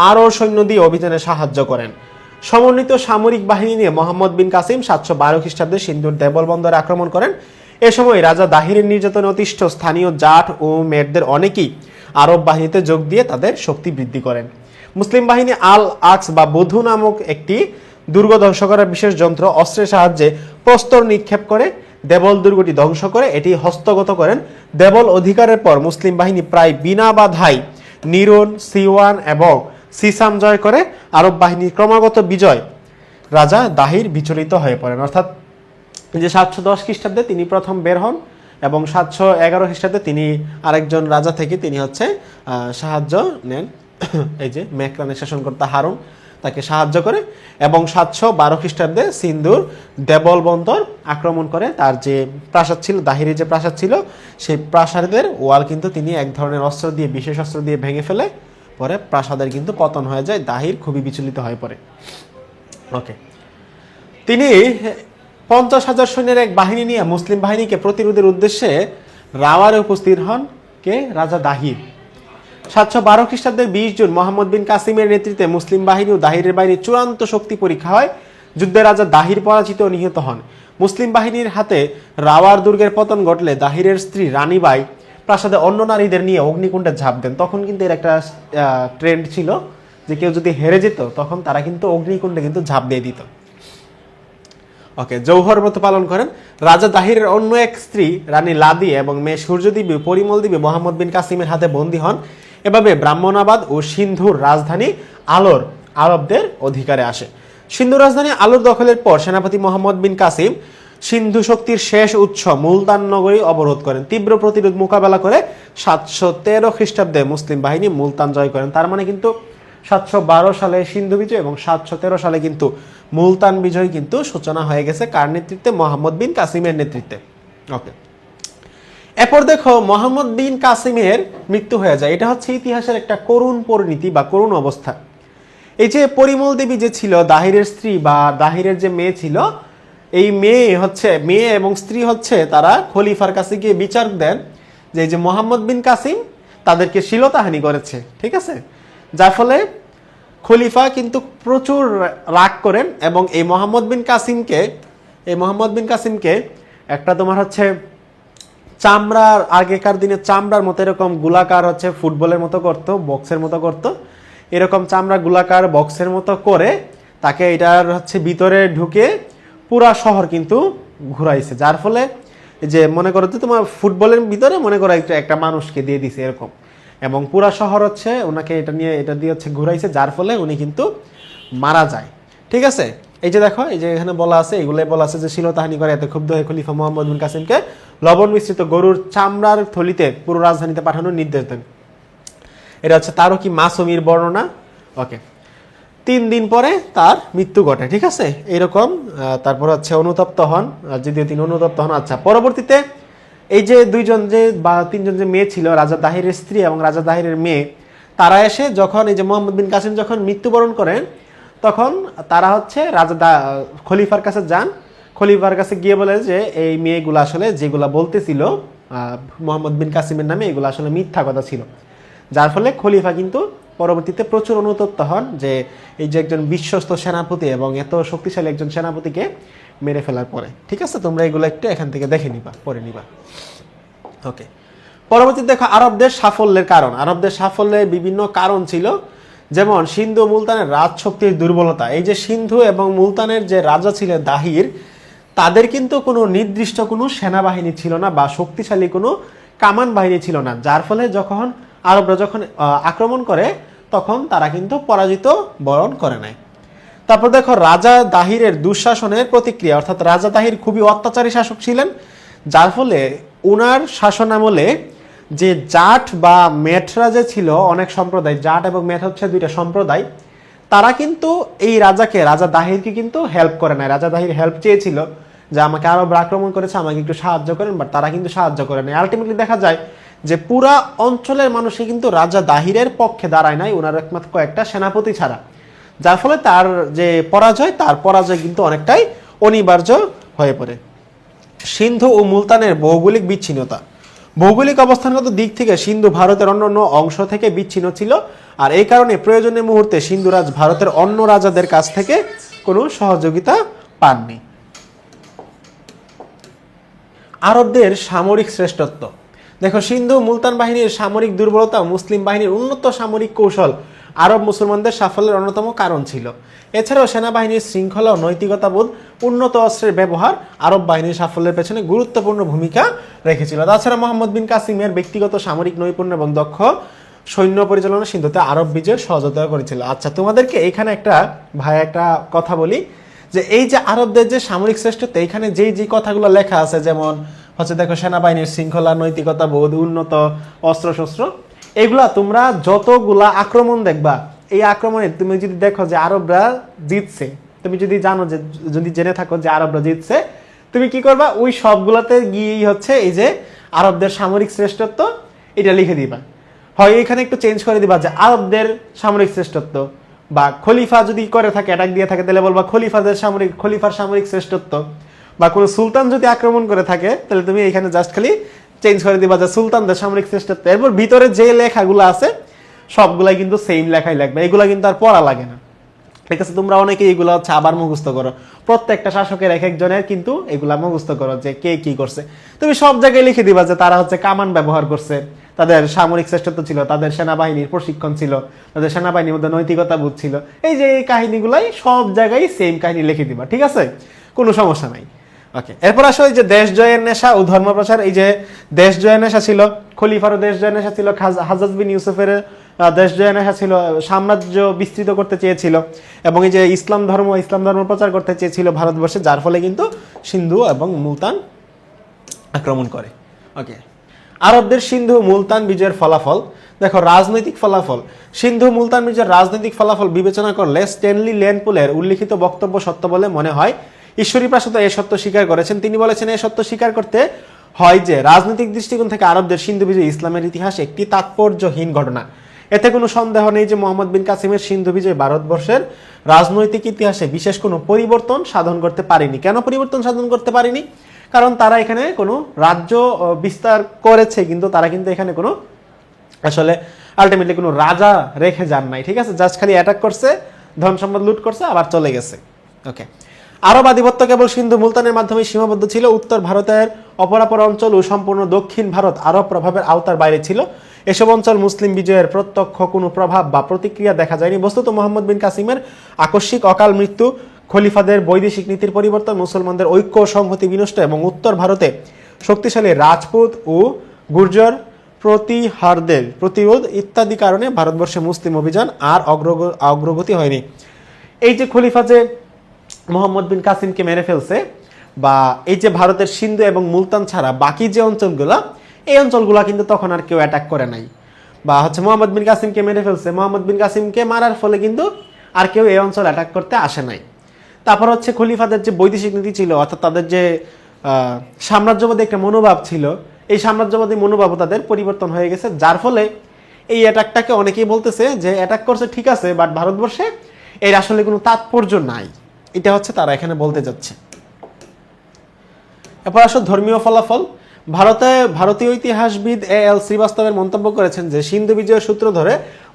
আরও সৈন্য দিয়ে অভিযানে সাহায্য করেন। সমন্বিত সামরিক বাহিনী নিয়ে মোহাম্মদ বিন কাসিম 712 খ্রিস্টাব্দে সিন্ধুর দেবল বন্দরে আক্রমণ করেন। এ সময় রাজা দাহিরের নির্যাতনে অতিষ্ঠ স্থানীয় জাট ও মেরদের অনেকেই আরব বাহিনীতে যোগ দিয়ে তাদের শক্তি বৃদ্ধি করেন। মুসলিম বাহিনী আল আকস বা বধু নামক একটি দুর্গ ধ্বংস করার বিশেষ যন্ত্র অস্ত্রের সাহায্যে প্রস্তর নিক্ষেপ করে দেবল দুর্গটি ধ্বংস করে এটি হস্তগত করেন। দেবল অধিকারের পর মুসলিম বাহিনী প্রায় বিনা বাধাই নিরন, সিওয়ান এবং সিসাম জয় করে। আরব বাহিনীর ক্রমাগত বিজয় রাজা দাহির বিচলিত হয়ে পড়েন। অর্থাৎ যে 710 খ্রিস্টাব্দে তিনি প্রথম বের হন এবং 711 খ্রিস্টাব্দে তিনি আরেকজন রাজা থেকে তিনি হচ্ছে সাহায্য নেন। এই যে মেকরানের শাসনকর্তা হারুন তাকে সাহায্য করে, এবং 712 খ্রিস্টাব্দে সিন্ধুর দেবল বন্দর আক্রমণ করে। তার যে প্রাসাদ ছিল, দাহিরি যে প্রাসাদ ছিল, সেই প্রাসাদের ওয়াল কিন্তু তিনি এক ধরনের অস্ত্র দিয়ে, বিশেষ অস্ত্র দিয়ে ভেঙে ফেলে। পরে প্রাসাদের কিন্তু পতন হয়ে যায়, দাহির খুবই বিচলিত হয়ে পড়ে। ওকে, তিনি 50,000 সৈন্যের এক বাহিনী নিয়ে মুসলিম বাহিনীকে প্রতিরোধের উদ্দেশ্যে রাওয়ারে উপস্থিত হন কে? রাজা দাহির। 712 খ্রিস্টাব্দের 20 জুন মোহাম্মদ বিন কাসিমের নেতৃত্বে মুসলিম বাহিনী ও দাহিরের বাহিনীর চূড়ান্ত শক্তি পরীক্ষা হয়। যুদ্ধে রাজা দাহির পরাজিত ও নিহত হন। মুসলিম বাহিনীর হাতে রাওয়ার দুর্গের পতন ঘটলে দাহিরের স্ত্রী রানীবাই প্রাসাদে অন্য নারীদের নিয়ে অগ্নিকুণ্ডে ঝাঁপ দেন। তখন কিন্তু এর একটা ট্রেন্ড ছিল যে কেউ যদি হেরে যেত তখন তারা কিন্তু অগ্নিকুণ্ডে কিন্তু ঝাঁপ দিয়ে দিত। ওকে, জৌহর ব্রত পালন করেন। রাজা দাহিরের অন্য এক স্ত্রী রানী লাদি এবং মেয়ে সূর্যদেবী পরিমল দেবী মোহাম্মদ বিন কাসিমের হাতে বন্দী হন। এভাবে ব্রাহ্মণাবাদ ও সিন্ধুর রাজধানী আলোর আরবদের অধিকারে আসে। সিন্ধু রাজধানী আলোর দখলের পর সেনাপতি মোহাম্মদ বিন কাসিম সিন্ধু শক্তির শেষ উৎস মুলতান নগরী অবরোধ করেন। তীব্র প্রতিরোধ মোকাবেলা করে 713 খ্রিস্টাব্দে মুসলিম বাহিনী মুলতান জয় করেন। তার মানে কিন্তু 712 সালে সিন্ধু বিজয় এবং 713 সালে কিন্তু মুলতান বিজয় কিন্তু সূচনা হয়ে গেছে। কার নেতৃত্বে? মোহাম্মদ বিন কাসিমের নেতৃত্বে। ওকে, এরপর দেখো মোহাম্মদ বিন কাসিমের মৃত্যু হয়ে যায়। এটা হচ্ছে ইতিহাসের একটা করুণ পরিণতি বা করুণ অবস্থা। এই যে পরিমল দেবী যে ছিল দাহিরের স্ত্রী বা দাহিরের যে মেয়ে ছিল, এই মেয়ে এবং স্ত্রী হচ্ছে তারা খলিফার কাছে গিয়ে বিচার দেন যে এই যে মোহাম্মদ বিন কাসিম তাদেরকে শ্লীলতাহানি করেছে, ঠিক আছে। যার ফলে খলিফা কিন্তু প্রচুর রাগ করেন এবং এই মোহাম্মদ বিন কাসিমকে একটা তোমার হচ্ছে চামড়ার, আগেকার দিনে চামড়ার মতো এরকম গোলাকার হচ্ছে ফুটবলের মতো করতো, বক্সের মতো করতো, এরকম চামড়া গোলাকার বক্সের মতো করে তাকে এটার হচ্ছে ভিতরে ঢুকে পুরা শহর কিন্তু ঘুরাইছে। যার ফলে যে মনে করো যে তোমার ফুটবলের ভিতরে মনে করো একটা মানুষকে দিয়ে দিছে এরকম, এবং পুরা শহর হচ্ছে ওনাকে এটা দিয়ে হচ্ছে ঘুরাইছে। যার ফলে উনি কিন্তু মারা যায়, ঠিক আছে। এই যে দেখো, এই যে এখানে বলা আছে, এগুলোই বলা আছে যে শ্লীলতাহানি করে এতে ক্ষুব্ধ হয়ে খলিফা মোহাম্মদ বিন কাসিমকে লবণ মিশ্রিত গরুর চামড়ার থলিতে পুরো রাজধানীতে পাঠানোর নির্দেশ দেন। এটা হচ্ছে তারকি মাসুমির বর্ণনা। ওকে, 3 দিন পরে তার মৃত্যু ঘটে, ঠিক আছে। এইরকম তারপর হচ্ছে অনুতপ্ত হন, যদিও তিনি অনুতপ্ত হন। আচ্ছা, পরবর্তীতে এই যে 2জন যে বা 3জন যে মেয়ে ছিল, রাজা দাহিরের স্ত্রী এবং রাজা দাহিরের মেয়ে, তারা এসে যখন এই যে মোহাম্মদ বিন কাসিম যখন মৃত্যুবরণ করেন তখন তারা হচ্ছে খলিফার কাছে যান। খলিফার কাছে গিয়ে বলে যে এই মেয়েগুলো আসলে যেগুলা বলতেছিল মোহাম্মদ বিন কাসিমের নামে, এগুলো আসলে মিথ্যা কথা ছিল। যার ফলে খলিফা কিন্তু পরবর্তীতে প্রচুর অনুতপ্ত হন যে এই যে একজন বিশ্বস্ত সেনাপতি এবং এত শক্তিশালী একজন সেনাপতিকে মেরে ফেলার পরে, ঠিক আছে। তোমরা এগুলো একটু এখান থেকে দেখে নিবা, পড়ে নিবা। ওকে, পরবর্তীতে দেখো আরবদের সাফল্যের কারণ। আরবদের সাফল্যের বিভিন্ন কারণ ছিল, যেমন সিন্ধু ও মুলতানের রাজশক্তির দুর্বলতা। এই যে সিন্ধু এবং মুলতানের যে রাজা ছিলেন দাহির, তাদের কিন্তু কোনো নির্দিষ্ট কোনো সেনাবাহিনী ছিল না বা শক্তিশালী কোনো কামান বাহিনী ছিল না। যার ফলে যখন আরবরা যখন আক্রমণ করে তখন তারা কিন্তু পরাজিত বরণ করে নেয়। তারপর দেখো রাজা দাহিরের দুঃশাসনের প্রতিক্রিয়া, অর্থাৎ রাজা দাহির খুবই অত্যাচারী শাসক ছিলেন। যার ফলে ওনার শাসনামলে যে জাট বা মেঠরা যে ছিল, অনেক সম্প্রদায়, জাট এবং মেঠ হচ্ছে 2টা সম্প্রদায়, তারা কিন্তু এই রাজা দাহিরকে কিন্তু হেল্প করে নাই। রাজা দাহির হেল্প চেয়েছিল যে আমাকে আরবরা আক্রমণ করেছে, আমাকে একটু সাহায্য করেন, বাট তারা কিন্তু সাহায্য করে নাই। আলটিমেটলি দেখা যায় যে পুরা অঞ্চলের মানুষই কিন্তু রাজা দাহিরের পক্ষে দাঁড়ায় নাই, ওনার একমাত্র কয়েকটা সেনাপতি ছাড়া। যার ফলে তার যে পরাজয় কিন্তু অনেকটাই অনিবার্য হয়ে পড়ে। সিন্ধু ও মুলতানের ভৌগোলিক বিচ্ছিন্নতা। ভৌগোলিক অবস্থানগত দিক থেকে সিন্ধু ভারতের অন্যান্য অংশ থেকে বিচ্ছিন্ন ছিল, আর এই কারণে প্রয়োজনীয় মুহূর্তে সিন্ধুরাজ ভারতের অন্য রাজাদের কাছ থেকে কোনো সহযোগিতা পাননি। আরবদের সামরিক শ্রেষ্ঠত্ব। দেখো, সিন্ধু মুলতান বাহিনীর সামরিক দুর্বলতা, মুসলিম বাহিনীর উন্নত সামরিক কৌশল আরব মুসলমানদের সাফল্যের অন্যতম কারণ ছিল। এছাড়াও সেনাবাহিনীর শৃঙ্খলা ও নৈতিকতাবোধ, উন্নত অস্ত্রের ব্যবহার আরব বাহিনীর সাফল্যের পেছনে গুরুত্বপূর্ণ ভূমিকা রেখেছিল। তাছাড়া মোহাম্মদ বিন কাসিমের ব্যক্তিগত সামরিক নৈপুণ্য এবং দক্ষ সৈন্য পরিচালনা সিন্ধুতে আরব বিজয়ের সহযোগিতা করেছিল। আচ্ছা, তোমাদেরকে এখানে একটা কথা বলি যে এই যে আরবদের যে সামরিক শ্রেষ্ঠত্ব, এখানে যেই কথাগুলো লেখা আছে, যেমন হচ্ছে দেখো সেনাবাহিনীর শৃঙ্খলা, নৈতিকতা বোধ, উন্নত অস্ত্রশস্ত্র, এগুলা তোমরা যতগুলা আক্রমণ দেখবা, এই আক্রমণে তুমি যদি দেখো যে আরবরা জিতছে, তুমি যদি জানো যে, যদি জেনে থাকো যে আরবরা জিতছে, তুমি কি করবা, ওই সবগুলাতে গিয়েই হচ্ছে এই যে আরবদের সামরিক শ্রেষ্ঠত্ব এটা লিখে দিবা। হয় এখানে একটু চেঞ্জ করে দিবা যে আরবদের সামরিক শ্রেষ্ঠত্ব, বা খলিফা যদি করে থাকে, অ্যাটাক দিয়ে থাকে, তাহলে বলবা খলিফার সামরিক শ্রেষ্ঠত্ব, বা কোনো সুলতান যদি আক্রমণ করে থাকে তাহলে তুমি এখানে জাস্ট খালি চেঞ্জ করে দিবা যে সুলতানদের সামরিক শ্রেষ্ঠত্ব। এরপর ভিতরে যে লেখাগুলো আছে সবগুলাই কিন্তু সেম লেখাই লাগবে, এগুলা কিন্তু আর পড়া লাগে না। ঠিক আছে, তোমরা অনেকে এগুলো হচ্ছে আবার মুখস্থ করো, প্রত্যেকটা শাসকের এক একজনের কিন্তু এগুলা মুখস্থ করো যে কে কি করছে। তুমি সব জায়গায় লিখে দিবা যে তারা হচ্ছে কামান ব্যবহার করছে, তাদের সামরিক শ্রেষ্ঠত্ব ছিল, তাদের সেনাবাহিনীর প্রশিক্ষণ ছিল, তাদের সেনাবাহিনীর মধ্যে নৈতিকতা বোধ ছিল, এই যে এই কাহিনীগুলাই সব জায়গায় সেম কাহিনী লিখে দিবা। ঠিক আছে, কোনো সমস্যা নাই। ওকে, এরপর আসো এই যে দেশ জয়ের নেশা ও ধর্ম প্রচার। এই যে দেশ জয়ের নেশা ছিল, খলিফারও দেশ জয়ের নেশা ছিল, হাজ্জাজ বিন ইউসুফের দেশ জয়ের নেশা ছিল, সাম্রাজ্য বিস্তৃত করতে চেয়েছিল, এবং এই যে ইসলাম ধর্ম প্রচার করতে চেয়েছিল ভারতবর্ষে, যার ফলে কিন্তু সিন্ধু এবং মুলতান আক্রমণ করে। ওকে, আরবদের সিন্ধু মুলতান বিজয়ের ফলাফল দেখো, রাজনৈতিক ফলাফল। সিন্ধু মুলতান বিজয়ের রাজনৈতিক ফলাফল বিবেচনা করলে স্ট্যানলি লেনপুলের উল্লিখিত বক্তব্য সত্য বলে মনে হয়। ঈশ্বরী প্রাসাদ এ সত্য স্বীকার করেছেন। তিনি বলেছেন, এ সত্য স্বীকার করতে হয় যে রাজনৈতিক দৃষ্টিকোণ থেকে আরবদের সিন্ধু বিজয় ইসলামের ইতিহাস একটি তাৎপর্যহীন ঘটনা। এতে কোনো সন্দেহ নেই যে মোহাম্মদ বিন কাসিমের সিন্ধু বিজয় ভারতবর্ষের রাজনৈতিক ইতিহাসে বিশেষ কোনো পরিবর্তন সাধন করতে পারেনি। কেন পরিবর্তন সাধন করতে পারেনি? কারণ তারা এখানে কোনো রাজ্য বিস্তার করেছে, কিন্তু তারা কিন্তু এখানে কোনো আসলে আলটিমেটলি কোনো রাজা রেখে যান নাই। ঠিক আছে, জাস্ট খালি অ্যাটাক করছে, ধন সম্পদ লুট করছে, আবার চলে গেছে। ওকে, আরব আধিপত্য কেবল সিন্ধু মুলতানের মাধ্যমে সীমাবদ্ধ ছিল। উত্তর ভারতের অপরাপর অঞ্চল ও সম্পূর্ণ দক্ষিণ ভারত আরব প্রভাবের আওতার বাইরে ছিল। এসব অঞ্চল মুসলিম বিজয়ের প্রত্যক্ষ কোনো প্রভাব বা প্রতিক্রিয়া দেখা যায়নি। বস্তুত মোহাম্মদ বিন কাসিমের আকস্মিক অকাল মৃত্যু, খলিফাদের বৈদেশিক নীতির পরিবর্তন, মুসলমানদের ঐক্য ও সংহতি বিনষ্ট এবং উত্তর ভারতে শক্তিশালী রাজপুত ও গুর্জর প্রতিহারদের প্রতিরোধ ইত্যাদি কারণে ভারতবর্ষে মুসলিম অভিযান আর অগ্রগতি হয়নি। এই যে খলিফা যে মোহাম্মদ বিন কাসিমকে মেরে ফেলছে, বা এই যে ভারতের সিন্ধু এবং মুলতান ছাড়া বাকি যে অঞ্চলগুলো, এই অঞ্চলগুলো কিন্তু তখন আর কেউ অ্যাটাক করে নাই, বা হচ্ছে মোহাম্মদ বিন কাসিমকে মেরে ফেলছে, মোহাম্মদ বিন কাসিমকে মারার ফলে কিন্তু আর কেউ এই অঞ্চল অ্যাটাক করতে আসে নাই। তারপর হচ্ছে খলিফাদের যে বৈদেশিক নীতি ছিল, অর্থাৎ তাদের যে সাম্রাজ্যবাদী একটা মনোভাব ছিল, এই সাম্রাজ্যবাদী মনোভাবও তাদের পরিবর্তন হয়ে গেছে, যার ফলে এই অ্যাটাকটাকে অনেকেই বলতেছে যে অ্যাটাক করছে ঠিক আছে, বাট ভারতবর্ষে এর আসলে কোনো তাৎপর্য নাই। এটা হচ্ছে তারা এখানে বলতে যাচ্ছে। এরপর আসো ধর্মীয় ফলাফল। ভারতীয় ইতিহাসবিদ এ.এল. শ্রীবাস্তবের মন্তব্য করেছেন যে সিন্ধু বিজয়ের সূত্র ধরে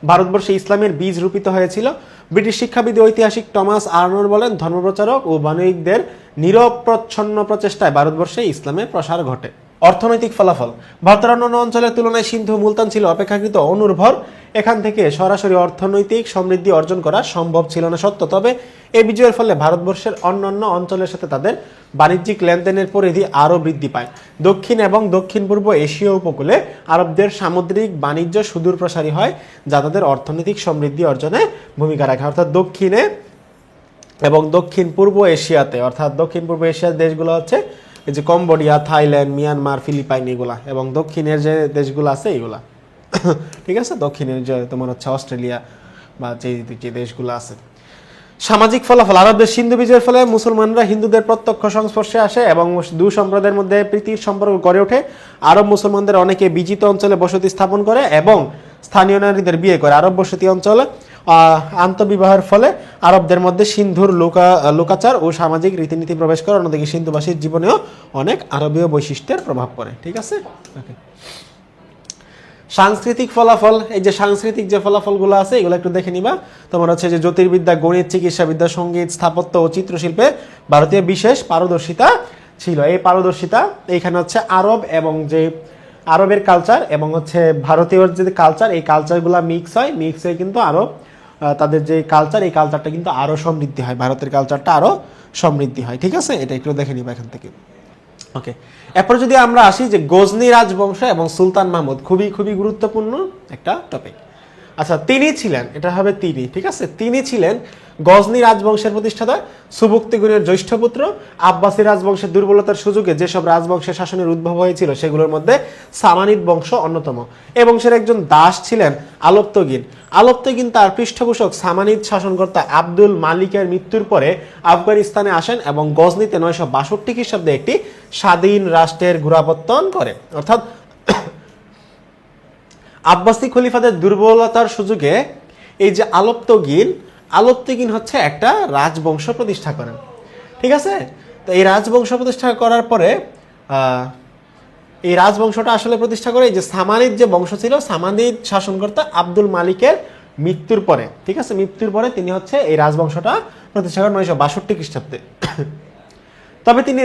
ভারতবর্ষে ইসলামের বীজ রূপিত হয়েছিল। ব্রিটিশ শিক্ষাবিদ ঐতিহাসিক টমাস আর্নর বলেন, ধর্মপ্রচারক ও বণিকদের নিরপ্রচ্ছন্ন প্রচেষ্টায় ভারতবর্ষে ইসলামের প্রসার ঘটে। অর্থনৈতিক ফলাফল। ভারতের অন্যান্য অঞ্চলের তুলনায় সিন্ধু মুলতান ছিল অপেক্ষাকৃত অনুর্ভর। এখান থেকে সরাসরি অর্থনৈতিক সমৃদ্ধি অর্জন করা সম্ভব ছিল না সত্য, তবে এই বিজয়ের ফলে ভারতবর্ষের অন্যান্য অঞ্চলের সাথে তাদের বাণিজ্যিক লেনদেনের পরিধি আরও বৃদ্ধি পায়। দক্ষিণ এবং দক্ষিণ পূর্ব এশীয় উপকূলে আরবদের সামুদ্রিক বাণিজ্য সুদূর প্রসারী হয়, যা তাদের অর্থনৈতিক সমৃদ্ধি অর্জনে ভূমিকা রাখে। অর্থাৎ দক্ষিণে এবং দক্ষিণ পূর্ব এশিয়াতে, অর্থাৎ দক্ষিণ পূর্ব এশিয়ার দেশগুলো হচ্ছে এই যে কম্বোডিয়া, থাইল্যান্ড, মিয়ানমার, ফিলিপাইন, এগুলা, এবং দক্ষিণের যে দেশগুলো আছে এইগুলা। ঠিক আছে, দক্ষিণের যে তোমার হচ্ছে অস্ট্রেলিয়া বা যে দেশগুলো আছে। সামাজিক ফলাফল। আরবদের সিন্ধু বিজয়ের ফলে মুসলমানরা হিন্দুদের প্রত্যক্ষ সংস্পর্শে আসে এবং দুই সম্প্রদায়ের মধ্যে প্রীতির সম্পর্ক গড়ে ওঠে। আরব মুসলমানদের অনেকে বিজিত অঞ্চলে বসতি স্থাপন করে এবং স্থানীয় নারীদের বিয়ে করে। আরব বসতি অঞ্চলে আন্তঃবিবাহের ফলে আরবদের মধ্যে সিন্ধুর লোকাচার ও সামাজিক রীতিনীতি প্রবেশ করে। অন্যদিকে সিন্ধুবাসীর জীবনেও অনেক আরবীয় বৈশিষ্ট্যের প্রভাব পড়ে। ঠিক আছে, ওকে। সাংস্কৃতিক ফলাফল। এই যে সাংস্কৃতিক যে ফলাফলগুলো আছে এগুলো একটু দেখে নিবা। তোমার হচ্ছে যে জ্যোতির্বিদ্যা, গণিত, চিকিৎসাবিদ্যা, সঙ্গীত, স্থাপত্য ও চিত্রশিল্পে ভারতীয় বিশেষ পারদর্শিতা ছিল। এই পারদর্শিতা এইখানে হচ্ছে আরব এবং যে আরবের কালচার এবং হচ্ছে ভারতীয় যে কালচার, এই কালচারগুলো মিক্স হয়ে কিন্তু আরো তাদের যে কালচার, এই কালচারটা কিন্তু আরো সমৃদ্ধি হয়, ভারতের কালচারটা আরো সমৃদ্ধি হয়। ঠিক আছে, এটা একটু দেখে নিবা এখান থেকে। ওকে, এরপর যদি আমরা আসি যে গজনি রাজবংশ এবং সুলতান মাহমুদ, খুবই খুবই গুরুত্বপূর্ণ একটা টপিক। আচ্ছা, তিনি ছিলেন, এটা হবে তিনি, ঠিক আছে, তিনি ছিলেন গজনী রাজবংশের প্রতিষ্ঠাতা, সুবুক্তিগুনের জ্যৈষ্ঠ পুত্র। আব্বাসী রাজবংশের দুর্বলতার সুযোগে যেসব রাজবংশের শাসনের উদ্ভব হয়েছিল সেগুলোর মধ্যে সামানিদ বংশ অন্যতম। এই বংশের একজন দাস ছিলেন আলপ্তগিন। আলপ্তগিন তার পৃষ্ঠপোষক সামানিদ শাসনকর্তা আব্দুল মালিকের মৃত্যুর পরে আফগানিস্তানে আসেন এবং গজনীতে 962 খ্রিস্টাব্দে একটি স্বাধীন রাষ্ট্রের গোড়াপত্তন করে। অর্থাৎ আব্বাসী খলিফাদের দুর্বলতার সুযোগে এই যে আলপ্তগিন হচ্ছে একটা রাজবংশ প্রতিষ্ঠা করেন, ঠিক আছে। তো এই রাজবংশ প্রতিষ্ঠা করার পরে এই রাজবংশটা আসলে প্রতিষ্ঠা করে এই যে সামানিদ যে বংশ ছিল, সামানিদ শাসনকর্তা আব্দুল মালিকের মৃত্যুর পরে, ঠিক আছে, মৃত্যুর পরে তিনি হচ্ছে এই রাজবংশটা প্রতিষ্ঠা করেন 962 খ্রিস্টাব্দে। তবে তিনি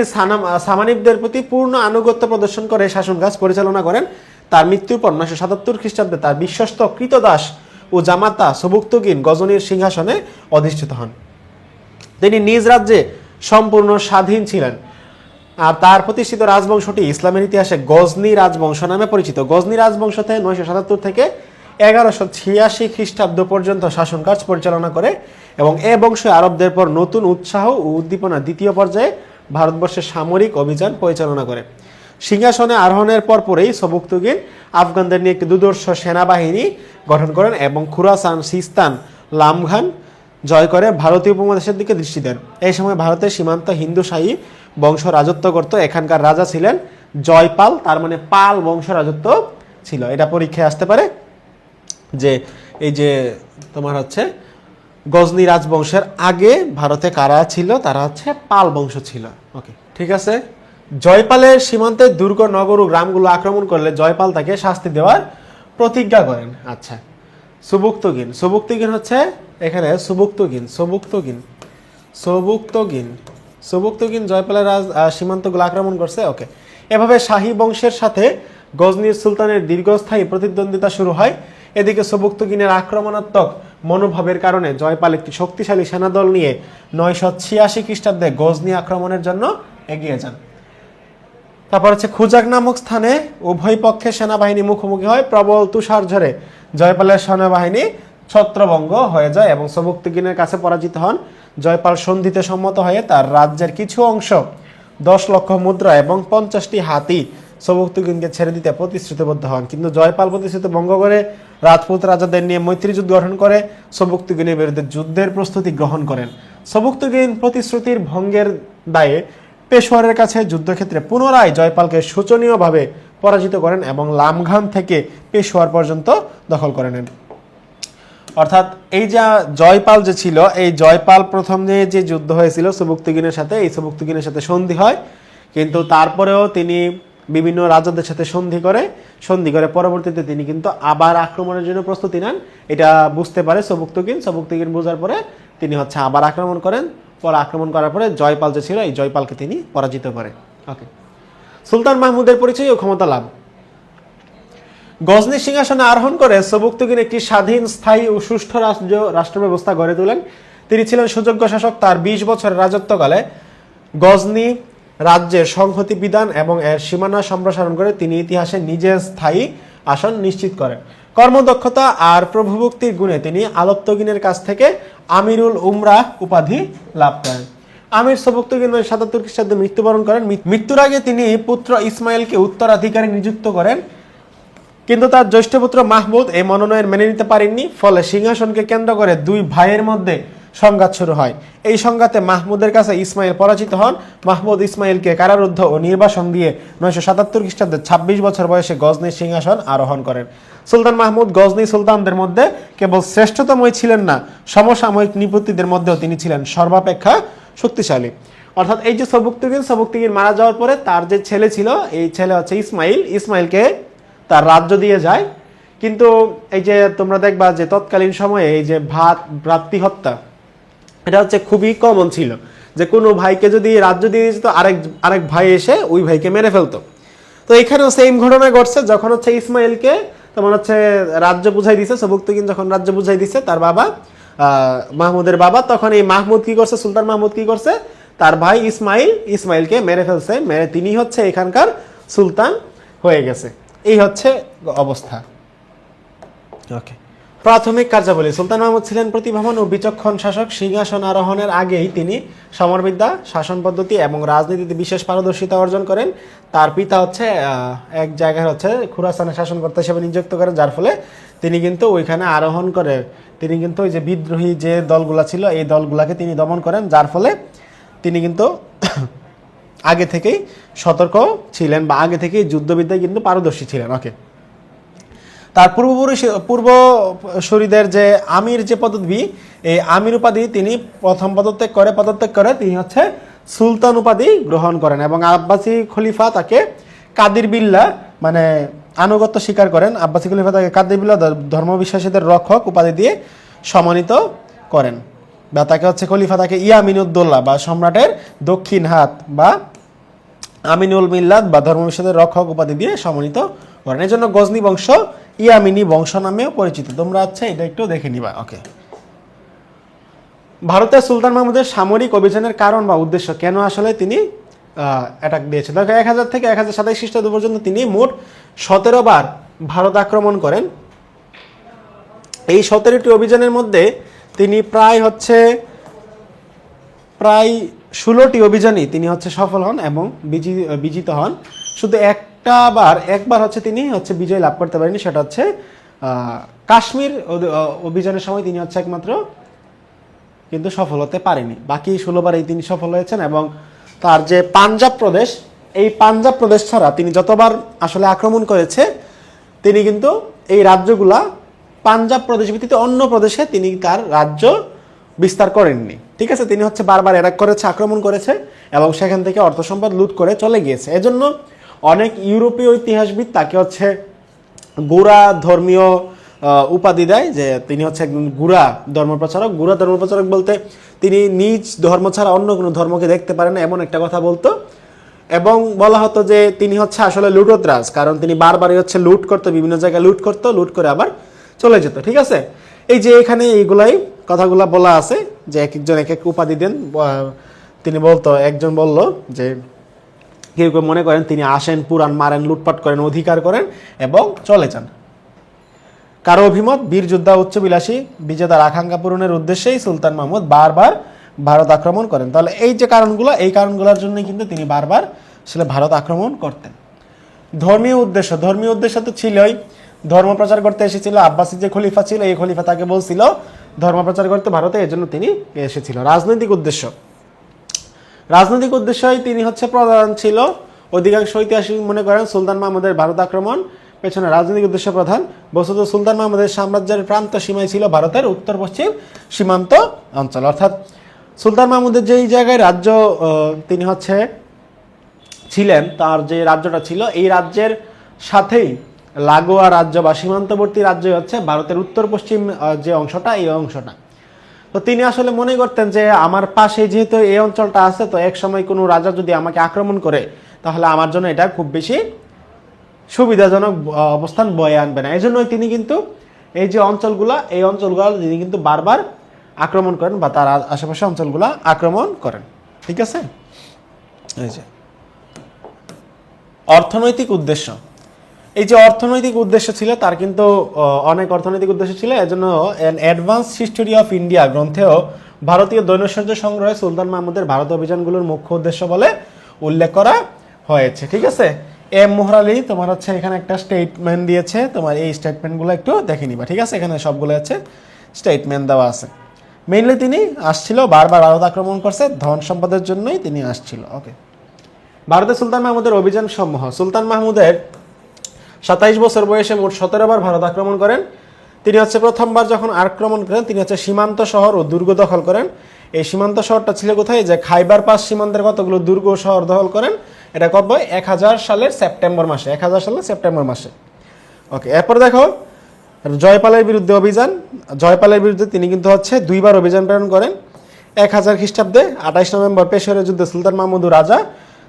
সামানিদদের প্রতি পূর্ণ আনুগত্য প্রদর্শন করে শাসন কাজ পরিচালনা করেন। তার মৃত্যুর পর 977 খ্রিস্টাব্দে তার বিশ্বস্ত কৃতদাস ও জামাতা সুবুক্তগিন গজনীর সিংহাসনে অধিষ্ঠিত হন। তিনি নিজ রাজ্যে সম্পূর্ণ স্বাধীন ছিলেন। আর তার প্রতিষ্ঠিত রাজবংশটি ইসলামের ইতিহাসে গজনী রাজবংশ নামে পরিচিত। গজনী রাজবংশ থেকে 977 থেকে 1186 খ্রিস্টাব্দ পর্যন্ত শাসন কাজ পরিচালনা করে এবং এ বংশ আরবদের পর নতুন উৎসাহ ও উদ্দীপনা দ্বিতীয় পর্যায়ে ভারতবর্ষের সামরিক অভিযান পরিচালনা করে। সিংহাসনে আরোহণের পরপরই সুবুক্তগিন আফগানদের নিয়ে একটি দুর্ধর্ষ সেনাবাহিনী গঠন করেন এবং খুরাসান, সিস্তান, লামঘান জয় করে ভারতীয় উপমহাদেশের দিকে দৃষ্টি দেন। এই সময় ভারতের সীমান্ত হিন্দু শাহী বংশ রাজত্ব করত। এখানকার রাজা ছিলেন জয়পাল, তার মানে পাল বংশ রাজত্ব ছিল। এটা পরীক্ষায় আসতে পারে যে এই যে তোমার হচ্ছে গজনী রাজবংশের আগে ভারতে কারা ছিল, তারা হচ্ছে পাল বংশ ছিল। ওকে, ঠিক আছে। জয়পালের সীমান্তে দুর্গ, নগর ও গ্রামগুলো আক্রমণ করলে জয়পাল তাকে শাস্তি দেওয়ার প্রতিজ্ঞা করেন। আচ্ছা, সুবুক্তগিন হচ্ছে এখানে সুবুক্তগিন জয়পালের সীমান্তগুলো আক্রমণ করছে। ওকে, এভাবে শাহী বংশের সাথে গজনীর সুলতানের দীর্ঘস্থায়ী প্রতিদ্বন্দ্বিতা শুরু হয়। এদিকে সুবুক্তগিনের আক্রমণাত্মক মনোভাবের কারণে জয়পাল একটি শক্তিশালী সেনাদল নিয়ে 986 খ্রিস্টাব্দে গজনী আক্রমণের জন্য এগিয়ে যান। তারপর হচ্ছে খুজাক নামক স্থানে উভয় পক্ষের সেনাবাহিনী মুখোমুখি হয়। প্রবল তুষার ঝড়ে জয়পালের সেনাবাহিনী ছত্রভঙ্গ হয়ে যায় এবং সুবুক্তগিনের কাছে পরাজিত হন। জয়পাল সন্ধিতে সম্মত হয়ে তার রাজ্যের কিছু অংশ 10 লক্ষ মুদ্রা এবং 50টি হাতি সুবুক্তগিনকে ছেড়ে দিতে প্রতিশ্রুতিবদ্ধ হন। কিন্তু জয়পাল প্রতিশ্রুতি ভঙ্গ করে রাজপুত রাজাদের নিয়ে মৈত্রী যুদ্ধ গঠন করে সুবুক্তগিনের বিরুদ্ধে যুদ্ধের প্রস্তুতি গ্রহণ করেন। সুবুক্তগিন প্রতিশ্রুতির ভঙ্গের দায়ে পেশোয়ারের কাছে যুদ্ধক্ষেত্রে পুনরায় জয়পালকে শোচনীয়ভাবে পরাজিত করেন এবং লামঘান থেকে পেশোয়ার পর্যন্ত দখল করে নেন। অর্থাৎ এই যে জয়পাল যে ছিল, এই জয়পাল প্রথম যে যুদ্ধ হয়েছিল সুবুক্তগিনের সাথে, এই সুবুক্তগিনের সাথে সন্ধি হয়, কিন্তু তারপরেও তিনি বিভিন্ন রাজাদের সাথে সন্ধি করে পরবর্তীতে তিনি কিন্তু আবার আক্রমণের জন্য প্রস্তুতি নেন। এটা বুঝতে পারে সুবুক্তগিন বোঝার পরে তিনি হচ্ছে আবার আক্রমণ করেন। আক্রমণ করার পরে জয়পাল যে ছিল, এই জয়পালকে তিনি পরাজিত করে। ওকে, সুলতান মাহমুদের পরিচয় ও ক্ষমতা লাভ। গজনী সিংহাসনে আরোহণ করে সুবুক্তগিন একটি স্বাধীন, স্থায়ী ও সুষ্ঠু রাষ্ট্র ব্যবস্থা গড়ে তোলেন। তিনি ছিলেন সুযোগ্য শাসক। তার 20 বছরের রাজত্বকালে গজনী রাজ্যের সংহতি বিধান এবং এর সীমানা সম্প্রসারণ করে তিনি ইতিহাসে নিজের স্থায়ী আসন নিশ্চিত করেন। কর্মদক্ষতা আর প্রভুভক্তির গুণে তিনি আলপ্তগিনের কাছ থেকে আমিরুল উমরা উপাধি লাভ করেন। আমির সুবুক্তগিন 77 খ্রিস্টাব্দে মৃত্যুবরণ করেন। মৃত্যুর আগে তিনি পুত্র ইসমাইলকে উত্তরাধিকারী নিযুক্ত করেন, কিন্তু তার জ্যেষ্ঠ পুত্র মাহমুদ এই মনোনয়ন মেনে নিতে পারেননি। ফলে সিংহাসনকে কেন্দ্র করে দুই ভাইয়ের মধ্যে সংঘাত শুরু হয়। এই সংঘাতে মাহমুদের কাছে ইসমাইল পরাজিত হন। মাহমুদ ইসমাইলকে কারারুদ্ধ ও নির্বাসন দিয়ে 977 খ্রিস্টাব্দে 26 বছর বয়সে গজনীর সিংহাসন আরোহণ করেন। সুলতান মাহমুদ গজনী সুলতানদের মধ্যে কেবল শ্রেষ্ঠতমই ছিলেন না, সমসাময়িক নৃপতিদের মধ্যেও তিনি ছিলেন সর্বাপেক্ষা শক্তিশালী। অর্থাৎ এই যে সুবুক্তগিন মারা যাওয়ার পরে তার যে ছেলে ছিল, এই ছেলে হচ্ছে ইসমাইলকে তার রাজ্য দিয়ে যায়। কিন্তু এই যে তোমরা দেখবা যে তৎকালীন সময়ে এই যে ভ্রাতৃহত্যা, এটা হচ্ছে খুবই কমন ছিল, যে কোনো ভাইকে যদি রাজ্য দিয়ে দিত আরেক ভাই এসে ওই ভাইকে মেরে ফেলতো। তো এখানেও সেম ঘটনা ঘটছে। যখন হচ্ছে ইসমাইলকে তোমার হচ্ছে রাজ্য বুঝাই দিছে, সুবুক্তগিন যখন রাজ্য বুঝাই দিছে তার বাবা মাহমুদের বাবা, তখন এই মাহমুদ কি করছে, সুলতান মাহমুদ কি করছে, তার ভাই ইসমাইলকে মেরে ফেলছে। তিনি হচ্ছে এখানকার সুলতান হয়ে গেছে। এই হচ্ছে অবস্থা। ওকে, প্রাথমিক কার্যাবলী। সুলতান মাহমুদ ছিলেন প্রতিভাবান ও বিচক্ষণ শাসক। সিংহাসন আরোহণের আগেই তিনি সমরবিদ্যা, শাসন পদ্ধতি এবং রাজনীতিতে বিশেষ পারদর্শিতা অর্জন করেন। তার পিতা হচ্ছে এক জায়গায় হচ্ছে খুরাসানের শাসনকর্তা হিসেবে নিযুক্ত করেন, যার ফলে তিনি কিন্তু ওইখানে আরোহণ করে তিনি কিন্তু ওই যে বিদ্রোহী যে দলগুলা ছিল এই দলগুলাকে তিনি দমন করেন, যার ফলে তিনি কিন্তু আগে থেকেই সতর্ক ছিলেন বা আগে থেকেই যুদ্ধবিদ্যায় কিন্তু পারদর্শী ছিলেন। ওকে, তার পূর্বসূরীদের যে আমির যে পদবি, এই আমির উপাধি তিনি প্রথম পদত্যাগ করে তিনি হচ্ছে সুলতান উপাধি গ্রহণ করেন এবং আব্বাসী খলিফা তাকে কাদির বিল্লাহ মানে আনুগত্য স্বীকার করেন। আব্বাসী খলিফা তাকে কাদির বিল্লাহ ধর্মবিশ্বাসীদের রক্ষক উপাধি দিয়ে সম্মানিত করেন, বা তাকে হচ্ছে খলিফা তাকে ইয়ামিনুদ্দৌলা বা সম্রাটের দক্ষিণ হাত বা আমিনুল মিল্লাত বা ধর্মবিশ্বাসের রক্ষক উপাধি দিয়ে সম্মানিত করেন। এই জন্য গজনী বংশ ইয়ামিনী বংশ নামেও পরিচিত। তোমরা হচ্ছে এটা একটু দেখে নিবা। ওকে, ভারতের সুলতান মাহমুদের সামরিক অভিযানের কারণ বা উদ্দেশ্য, কেন আসলে তিনি অ্যাটাক দিয়েছেন। দেখো 1000 থেকে 1027 খ্রিস্টাব্দ পর্যন্ত তিনি মোট 17 বার ভারত আক্রমণ করেন। এই 17টি অভিযানের মধ্যে তিনি প্রায় 16টি অভিযানই তিনি হচ্ছে সফল হন এবং বিজিত হন। শুধু একবার হচ্ছে তিনি হচ্ছে বিজয় লাভ করতে পারেনি, সেটা হচ্ছে কাশ্মীর অভিযানের সময় তিনি হচ্ছে একমাত্র কিন্তু সফল হতে পারেনি। বাকি 16 বারেই তিনি সফল হয়েছেন। এবং তার যে পাঞ্জাব প্রদেশ, এই পাঞ্জাব প্রদেশ ছাড়া তিনি যতবার আসলে আক্রমণ করেছে তিনি কিন্তু এই রাজ্যগুলা পাঞ্জাব প্রদেশ ভিত্তিতে অন্য প্রদেশে তিনি তার রাজ্য বিস্তার করেননি। ঠিক আছে, তিনি হচ্ছে বারবার অ্যাটাক করেছে, আক্রমণ করেছে এবং সেখান থেকে অর্থ সম্পদ লুট করে চলে গিয়েছে। এজন্য অনেক ইউরোপীয় ইতিহাসবিদ তাকে হচ্ছে গোঁড়া ধর্মীয় উপাধি দেয়, যে তিনি হচ্ছে একজন গোঁড়া ধর্মপ্রচারক। গোঁড়া ধর্মপ্রচারক বলতে তিনি নিজ ধর্ম ছাড়া অন্য কোনো ধর্মকে দেখতে পারেন না, এমন একটা কথা বলতো। এবং বলা হতো যে তিনি হচ্ছে আসলে লুটোত্রাজ, কারণ তিনি বারবারই হচ্ছে লুট করতো, বিভিন্ন জায়গায় লুট করে আবার চলে যেত। ঠিক আছে, এই যে এখানে এইগুলাই কথাগুলা বলা আছে যে এক একজন এক এক উপাধি দেন। তিনি বলতো, একজন বলল যে কেউ কেউ মনে করেন তিনি আসেন, পুরাণ মারেন, লুটপাট করেন, অধিকার করেন এবং চলে যান। কারো অভিমত বীর যোদ্ধা উচ্চবিলাসী বিজেতার আকাঙ্ক্ষা পূরণের উদ্দেশ্যেই সুলতান মাহমুদ বারবার ভারত আক্রমণ করেন। তাহলে এই যে কারণগুলো, এই কারণগুলোর জন্যই কিন্তু তিনি বারবার আসলে ভারত আক্রমণ করতেন। ধর্মীয় উদ্দেশ্য তো ছিলই, ধর্ম প্রচার করতে এসেছিল। আব্বাসী যে খলিফা ছিল, এই খলিফা তাকে বলছিল ধর্ম প্রচার করতে ভারতে, এজন্য তিনি এসেছিল। রাজনৈতিক উদ্দেশ্যই তিনি হচ্ছে প্রধান ছিল। অধিকাংশ ঐতিহাসিক মনে করেন সুলতান মাহমুদের ভারত আক্রমণ পেছনে রাজনৈতিক উদ্দেশ্য প্রধান। বস্তুত সুলতান মাহমুদের সাম্রাজ্যের প্রান্ত সীমায় ছিল ভারতের উত্তর পশ্চিম সীমান্ত অঞ্চল, অর্থাৎ সুলতান মাহমুদের যেই জায়গায় রাজ্য তিনি হচ্ছে ছিলেন, তার যে রাজ্যটা ছিল এই রাজ্যের সাথেই লাগোয়া রাজ্য বা সীমান্তবর্তী রাজ্য হচ্ছে ভারতের উত্তর পশ্চিম যে অংশটা, এই অংশটা। তো তিনি আসলে মনে করতেন যে আমার পাশে যেহেতু এই অঞ্চলটা আছে, তো এক সময় কোনো রাজা যদি আমাকে আক্রমণ করে তাহলে আমার জন্য এটা খুব বেশি সুবিধাজনক অবস্থান বয়ে আনবে না। এই জন্যই তিনি কিন্তু এই যে অঞ্চলগুলো তিনি কিন্তু বারবার আক্রমণ করেন বা তার আশেপাশে অঞ্চলগুলো আক্রমণ করেন। ঠিক আছে, এই যে অর্থনৈতিক উদ্দেশ্য, এই যে অর্থনৈতিক উদ্দেশ্য ছিল তার কিন্তু অনেক অর্থনৈতিক উদ্দেশ্য ছিল। এজন্য অ্যাডভান্স হিস্টোরি অফ ইন্ডিয়া গ্রন্থেও ভারতীয় দৈনৈশ্বর্য সংগ্রহে সুলতান মাহমুদের ভারত অভিযানগুলোর মুখ্য উদ্দেশ্য বলে উল্লেখ করা হয়েছে। ঠিক আছে, এম মোহরালি তোমার হচ্ছে এখানে একটা স্টেটমেন্ট দিয়েছে, তোমার এই স্টেটমেন্টগুলো একটু দেখে নিবা। ঠিক আছে, এখানে সবগুলো হচ্ছে স্টেটমেন্ট দেওয়া আছে। মেইনলি তিনি আসছিল, বারবার ভারত আক্রমণ করছে, ধন সম্পদের জন্যই তিনি আসছিল। ওকে, ভারতের সুলতান মাহমুদের অভিযান সমূহ। সুলতান মাহমুদের 27 বছর বয়সে মোট 17 বার ভারত আক্রমণ করেন। তিনি হচ্ছে প্রথমবার যখন আক্রমণ করেন তিনি হচ্ছে সীমান্ত শহর ও দুর্গ দখল করেন। এই সীমান্ত শহরটা ছিল কোথায়, যে খাইবার পাস সীমান্তের কতগুলো দুর্গ শহর দখল করেন। এটা কবে, 1000 সালের সেপ্টেম্বর মাসে। ওকে, এরপর দেখো জয়পালের বিরুদ্ধে অভিযান। জয়পালের বিরুদ্ধে তিনি কিন্তু হচ্ছে 2 বার অভিযান প্রেরণ করেন। 1000 খ্রিস্টাব্দে 28 নভেম্বর পেশোয়ারের যুদ্ধে সুলতান মাহমুদ রাজা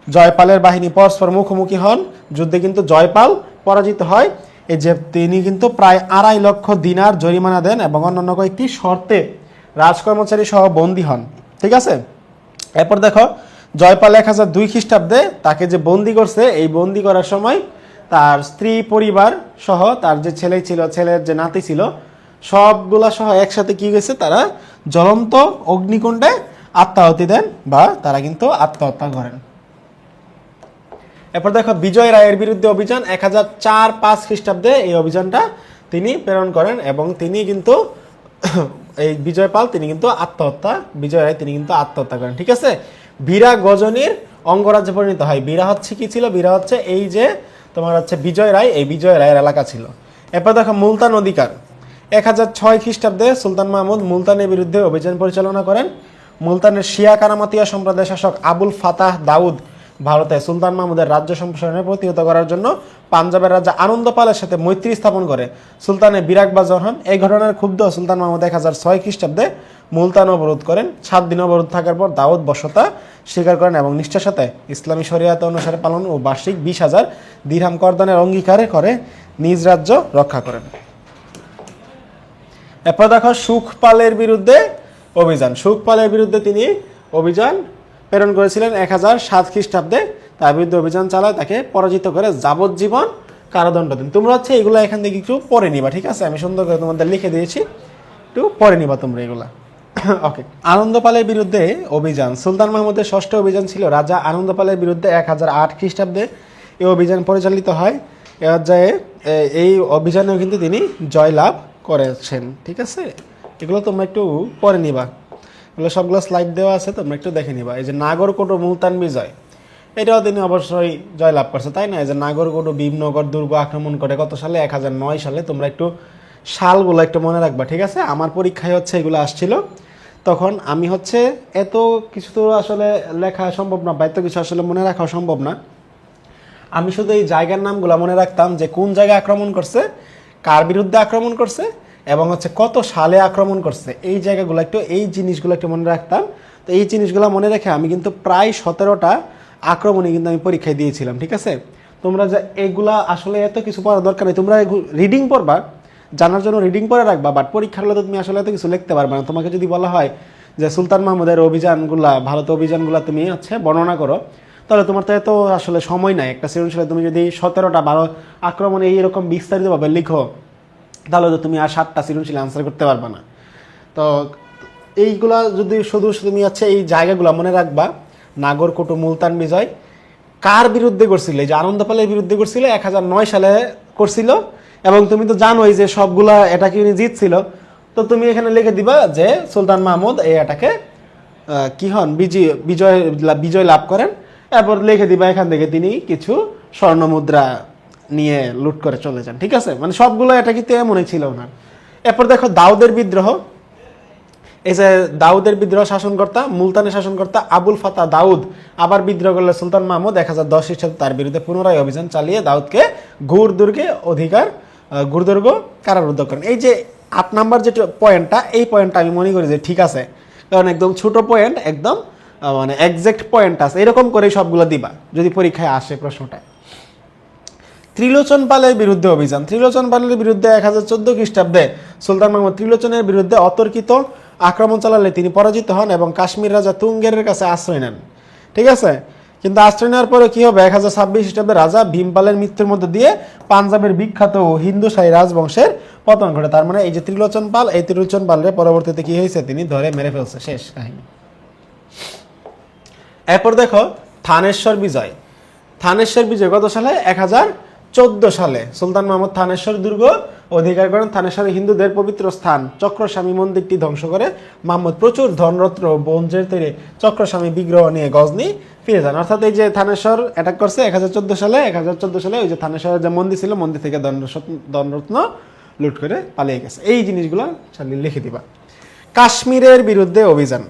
জয়পালের বাহিনী পরস্পর মুখোমুখি হন। যুদ্ধে কিন্তু জয়পাল পরাজিত হয়। এই যে তিনি কিন্তু প্রায় 2.5 লক্ষ দিনার জরিমানা দেন এবং অন্যান্য কয়েকটি শর্তে রাজকর্মচারী সহ বন্দী হন। ঠিক আছে, এরপর দেখো জয়পাল 1002 খ্রিস্টাব্দে তাকে যে বন্দি করছে, এই বন্দি করার সময় তার স্ত্রী পরিবার সহ তার যে ছেলে ছিল, ছেলের যে নাতি ছিল, সবগুলা সহ একসাথে কি গেছে, তারা জ্বলন্ত অগ্নিকুণ্ডে আত্মাহুতি দেন বা তারা কিন্তু আত্মহত্যা করেন। এরপর দেখো বিজয় রায়ের বিরুদ্ধে অভিযান 1004-5 খ্রিস্টাব্দে এই অভিযানটা তিনি প্রেরণ করেন এবং তিনি কিন্তু এই বিজয় পাল তিনি কিন্তু বিজয় রায় তিনি কিন্তু আত্মহত্যা করেন। ঠিক আছে, বীরা গজনীর অঙ্গরাজ্যে পরিণত হয়। বীরা হচ্ছে কি ছিল, বীরা হচ্ছে এই যে তোমার হচ্ছে বিজয় রায়, এই বিজয় রায়ের এলাকা ছিল। এরপর দেখো মুলতান অধিকার 1006 খ্রিস্টাব্দে সুলতান মাহমুদ মুলতানের বিরুদ্ধে অভিযান পরিচালনা করেন। মুলতানের শিয়া কারামাতিয়া সম্প্রদায়ের শাসক আবুল ফাতাহ দাউদ ভারতে সুলতান মাহমুদের রাজ্য সম্প্রসারণে প্রতিহত করার জন্য পাঞ্জাবের রাজা আনন্দপালের সাথে মৈত্রী স্থাপন করে সুলতানের বিরাগবাজার হন। এই ঘটনার ক্ষুব্ধ সুলতান মাহমুদ 1006 খ্রিস্টাব্দে মুলতান অবরোধ করেন। 7 দিন অবরোধ থাকার পর দাউদ বশ্যতা স্বীকার করেন এবং নিষ্ঠার সাথে ইসলামী শরিয়াত অনুসারে পালন ও বার্ষিক 20,000 দিরহাম করদানের অঙ্গীকার করে নিজ রাজ্য রক্ষা করেন। এরপর দেখো সুখপালের বিরুদ্ধে অভিযান। সুখপালের বিরুদ্ধে তিনি অভিযান প্রেরণ করেছিলেন 1007 খ্রিস্টাব্দে। তার বিরুদ্ধে অভিযান চালায়, তাকে পরাজিত করে যাবজ্জীবন কারাদণ্ড দেন। তোমরা হচ্ছে এগুলো এখান থেকে একটু পড়ে নিবা, ঠিক আছে? আমি সুন্দর করে তোমাদের লিখে দিয়েছি, একটু পড়ে নিবা তোমরা এগুলা। ওকে, আনন্দপালের বিরুদ্ধে অভিযান। সুলতান মাহমুদের ষষ্ঠ অভিযান ছিল রাজা আনন্দপালের বিরুদ্ধে 1008 খ্রিস্টাব্দে এই অভিযান পরিচালিত হয়। এ পর্যায়ে এই অভিযানেও কিন্তু তিনি জয়লাভ করেছেন। ঠিক আছে, এগুলো তোমরা একটু পড়ে নিবা, এগুলো সবগুলো স্লাইড দেওয়া আছে, তোমরা একটু দেখে নিবা। এই যে নাগরকোট ও মুলতান বিজয়, এটাও তিনি অবশ্যই জয়লাভ করছে, তাই না? এই যে নাগরকোট ও ভীমনগর দুর্গ আক্রমণ করে কত সালে, 1009 সালে। তোমরা একটু সালগুলো একটু মনে রাখবা, ঠিক আছে? আমার পরীক্ষায় হচ্ছে এগুলো আসছিল, তখন আমি হচ্ছে এত কিছু তো আসলে লেখা সম্ভব না বা এত কিছু আসলে মনে রাখা সম্ভব না। আমি শুধু এই জায়গার নামগুলো মনে রাখতাম, যে কোন জায়গায় আক্রমণ করছে, কার বিরুদ্ধে আক্রমণ করছে এবং হচ্ছে কত সালে আক্রমণ করছে, এই জায়গাগুলো একটু, এই জিনিসগুলো একটু মনে রাখতাম। তো এই জিনিসগুলো মনে রেখে আমি কিন্তু প্রায় 17টা আক্রমণই কিন্তু আমি পরীক্ষায় দিয়েছিলাম। ঠিক আছে, তোমরা যে এগুলা আসলে এত কিছু পড়ার দরকার নেই, তোমরা রিডিং পড়বা, জানার জন্য রিডিং পড়ে রাখবা, বাট পরীক্ষার হলে তো তুমি আসলে এত কিছু লিখতে পারবে না। তোমাকে যদি বলা হয় যে সুলতান মাহমুদের অভিযানগুলা, ভারত অভিযানগুলা তুমি হচ্ছে বর্ণনা করো, তাহলে তোমার তো এত আসলে সময় নাই। একটা সৃজনশীলে তুমি যদি 17টা 12 আক্রমণে এইরকম বিস্তারিতভাবে লিখো, তাহলে তো তুমি আর 7টা সৃজনশীল আনসার করতে পারবে না। তো এইগুলা যদি শুধু তুমি হচ্ছে এই জায়গাগুলো মনে রাখবা, নাগরকোট ও মুলতান বিজয় কার বিরুদ্ধে করছিল, এই যে আনন্দপালের বিরুদ্ধে করছিল, 1009 সালে করছিল। এবং তুমি তো জানোই যে সবগুলা এটাকে উনি জিতছিল, তো তুমি এখানে লিখে দিবা যে সুলতান মাহমুদ এই এটাকে কি হন, বিজয় লাভ করেন। এরপর লিখে দিবা এখান থেকে তিনি কিছু স্বর্ণ মুদ্রা নিয়ে লুট করে চলে যান। ঠিক আছে, মানে সবগুলো এটা কিন্তু এমনই ছিল ওনার। এরপর দেখো দাউদের বিদ্রোহ। এই যে দাউদের বিদ্রোহ শাসনকর্তা, মুলতানের শাসনকর্তা আবুল ফাতা দাউদ আবার বিদ্রোহ করলে সুলতান মাহমুদ 1010 খ্রিস্টাব্দে তার বিরুদ্ধে পুনরায় অভিযান চালিয়ে দাউদকে গুরদুর্গ কারারুদ্ধ করেন। এই যে 8 নাম্বার যে পয়েন্টটা, এই পয়েন্টটা আমি মনে করি যে ঠিক আছে, কারণ একদম ছোট পয়েন্ট, একদম মানে এক্সাক্ট পয়েন্ট আছে, এরকম করে সবগুলো দিবা যদি পরীক্ষায় আসে প্রশ্নটা। ত্রিলোচন পালের বিরুদ্ধে অভিযান। ত্রিলোচন পালের বিরুদ্ধে 1014 খ্রিস্টাব্দে সুলতান মাহমুদ ত্রিলোচনের বিরুদ্ধে অতর্কিত আক্রমণ চালালে তিনি পরাজিত হন এবং কাশ্মীর রাজা তুঙ্গেরের কাছে আশ্রয় নেন। ঠিক আছে, কিন্তু আশ্রয় নেওয়ার পরে কি হবে, 1026 খ্রিস্টাব্দে রাজা ভীমপালের মৃত্যুর মধ্যে দিয়ে পাঞ্জাবের বিখ্যাত হিন্দু শাহী রাজবংশের পতন ঘটে। তার মানে এই যে ত্রিলোচন পাল, এই ত্রিলোচন পালের পরবর্তীতে কি হয়েছে, তিনি ধরে মেরে ফেলছে, শেষ কাহিনী। এরপর দেখো থানেশ্বর বিজয়। থানেশ্বর বিজয় কত সালে, 1014 সালে সুলতান মাহমুদ থানেশ্বর দুর্গ অধিকার করেন। থানেশ্বরে হিন্দুদের পবিত্র স্থান চক্রস্বামী মন্দিরটি ধ্বংস করে মাহমুদ প্রচুর ধনরত্ন বঞ্জের তৈরি চক্রস্বামী বিগ্রহ নিয়ে গজনি ফিরে যান। অর্থাৎ এই যে থানেশ্বর অ্যাটাক করছে 1014 সালে ওই যে থানেশ্বরের যে মন্দির ছিল, মন্দির থেকে ধনরত্ন লুট করে পালিয়ে গেছে। এই জিনিসগুলো লিখে দিবা। কাশ্মীরের বিরুদ্ধে অভিযান।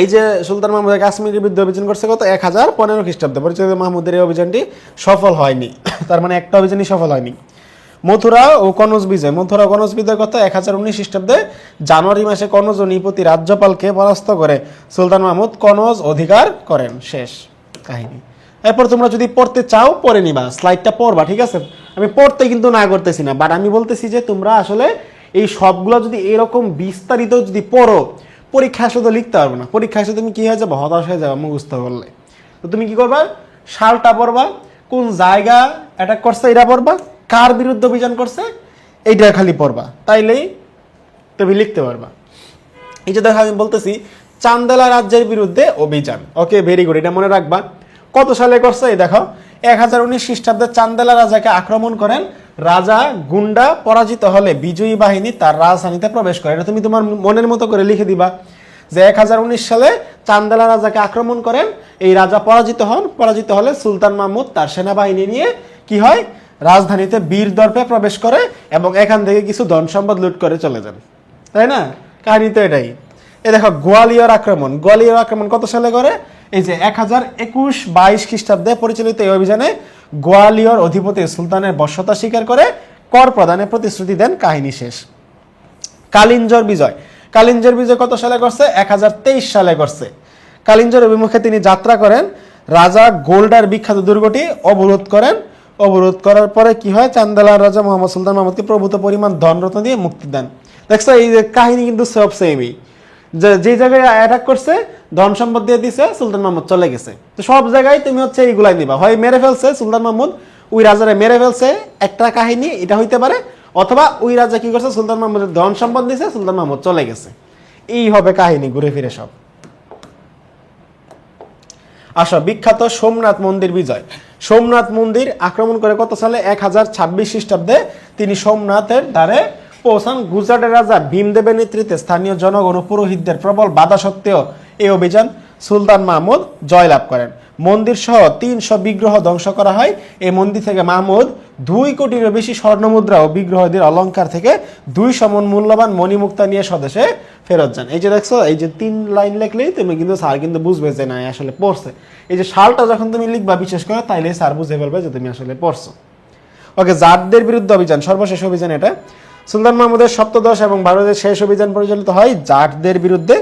এই যে সুলতান মাহমুদ কাশ্মীরের বিরুদ্ধে অভিযান করছে কত, 1015 খ্রিস্টাব্দে। পরিচালিত মাহমুদের এই অভিযানটি সফল হয়নি, তার মানে একটা অভিযানই সফল হয়নি। মথুরা ও কনৌজ বিজয়। মথুরা ও কনৌজ বিজয় কত, 1019 খ্রিস্টাব্দে জানুয়ারি মাসে কনৌজ ও নৃপতি রাজ্যপালকে পরাস্ত করে সুলতান মাহমুদ কনৌজ অধিকার করেন, শেষ কাহিনী। এরপর তোমরা যদি পড়তে চাও পড়ে নিবা, স্লাইডটা পড়বা, ঠিক আছে? আমি পড়তে কিন্তু না করতেছি না, বাট আমি বলতেছি যে তোমরা আসলে এই সবগুলো যদি এরকম বিস্তারিত যদি পড়ো, পরীক্ষা আসলে তো লিখতে পারবে না। পরীক্ষা আসলে তুমি কি হয়ে যাবে, হতাশ হয়ে যাবে মুখস্থ করলে। তো তুমি কি করবা, সালটা পড়বা, কোন জায়গা অ্যাটাক করছে এটা পড়বা, কার বিরুদ্ধে অভিযান করছে, এইটা খালি পড়বা, তাইলেই তুমি লিখতে পারবা। এই যে দেখো আমি বলতেছি চান্দেলা রাজ্যের বিরুদ্ধে অভিযান, ওকে ভেরি গুড, এটা মনে রাখবা। কত সালে করছে এই দেখো 1019 খ্রিস্টাব্দে চান্দেলা রাজাকে আক্রমণ করেন, রাজা গুন্ডা পরাজিত হলে বিজয়ী বাহিনী তার রাজধানীতে প্রবেশ করে। এটা তুমি তোমার মনের মতো করে লিখে দিবা যে 1019 সালে চান্দেলা রাজাকে আক্রমণ করেন, এই রাজা পরাজিত হন, পরাজিত হলে সুলতান মাহমুদ তার সেনাবাহিনী নিয়ে কি হয় রাজধানীতে বীর দর্পে প্রবেশ করে এবং এখান থেকে কিছু ধন সম্পদ লুট করে চলে যান, তাই না? কাহিনী তো এটাই। এ দেখো গোয়ালিয়র আক্রমণ, গোয়ালিয়র আক্রমণ কত সালে করে? এই যে 1021-22 খ্রিস্টাব্দে পরিচালিত এই অভিযানে গোয়ালিয়র অধিপতি সুলতানের বশ্যতা স্বীকার করে কর প্রদানের প্রতিশ্রুতি দেন, কাহিনী শেষ। কালিঞ্জর বিজয়, কালিঞ্জর বিজয় কত সালে করছে? 1023 সালে করছে। কালিঞ্জর অভিমুখে তিনি যাত্রা করেন, রাজা গোল্ডার বিখ্যাত দুর্গটি অবরোধ করেন, অবরোধ করার পরে কি হয় চান্দেলার রাজা মোহাম্মদ সুলতান মাহমুদকে প্রভূত পরিমাণ ধনরত্ন দিয়ে মুক্তি দেন। দেখছো এই যে কাহিনী কিন্তু সব সেমই, যে জায়গায় অ্যাটাক করছে ধন সম্পদ দিয়ে দিছে, সুলতান মাহমুদ চলে গেছে। তো সব জায়গায় তুমি হচ্ছে এইগুলাই দিবা, হয় মেরে ফেলছে সুলতান মাহমুদ, ওই রাজারে মেরে ফেলছে একটা কাহিনী এটা হইতে পারে, অথবা ওই রাজা কি করছে সুলতান মাহমুদের ধন সম্পদ দিছে, সুলতান মাহমুদ চলে গেছে, এই হবে কাহিনী ঘুরে ফিরে সব। আসো বিখ্যাত সোমনাথ মন্দির বিজয়, সোমনাথ মন্দির আক্রমণ করে কত সালে? 1026 খ্রিস্টাব্দে তিনি সোমনাথের দ্বারে পৌঁছান। গুজরাটের রাজা ভীমদেবের নেতৃত্বে স্থানীয় জনগণ ও পুরোহিতদের প্রবল বাধা সত্ত্বেও এই অভিযান সুলতান মাহমুদ জয়লাভ করেন। মন্দির সহ 300 বিগ্রহ ধ্বংস করা হয়। এই মন্দির থেকে মাহমুদ 2 কোটিরও বেশি স্বর্ণমুদ্রা ও বিগ্রহদের অলঙ্কার থেকে 2 সমন মূল্যবান মণিমুক্তা নিয়ে স্বদেশে ফেরত যান। এই যে দেখছো এই যে 3 লাইন লিখলেই তুমি কিন্তু স্যার কিন্তু বুঝবে যে না আসলে পড়ছে। এই যে সালটা যখন তুমি লিখবা বিশেষ করে তাইলে স্যার বুঝে ফেলবে যে তুমি আসলে পড়ছো। ওকে, জাটদের বিরুদ্ধে অভিযান, সর্বশেষ অভিযান এটা। সুলতান মাহমুদের সপ্তদশ এবং ভারতের শেষ অভিযান পরিচালিত হয় জাটদের বিরুদ্ধে।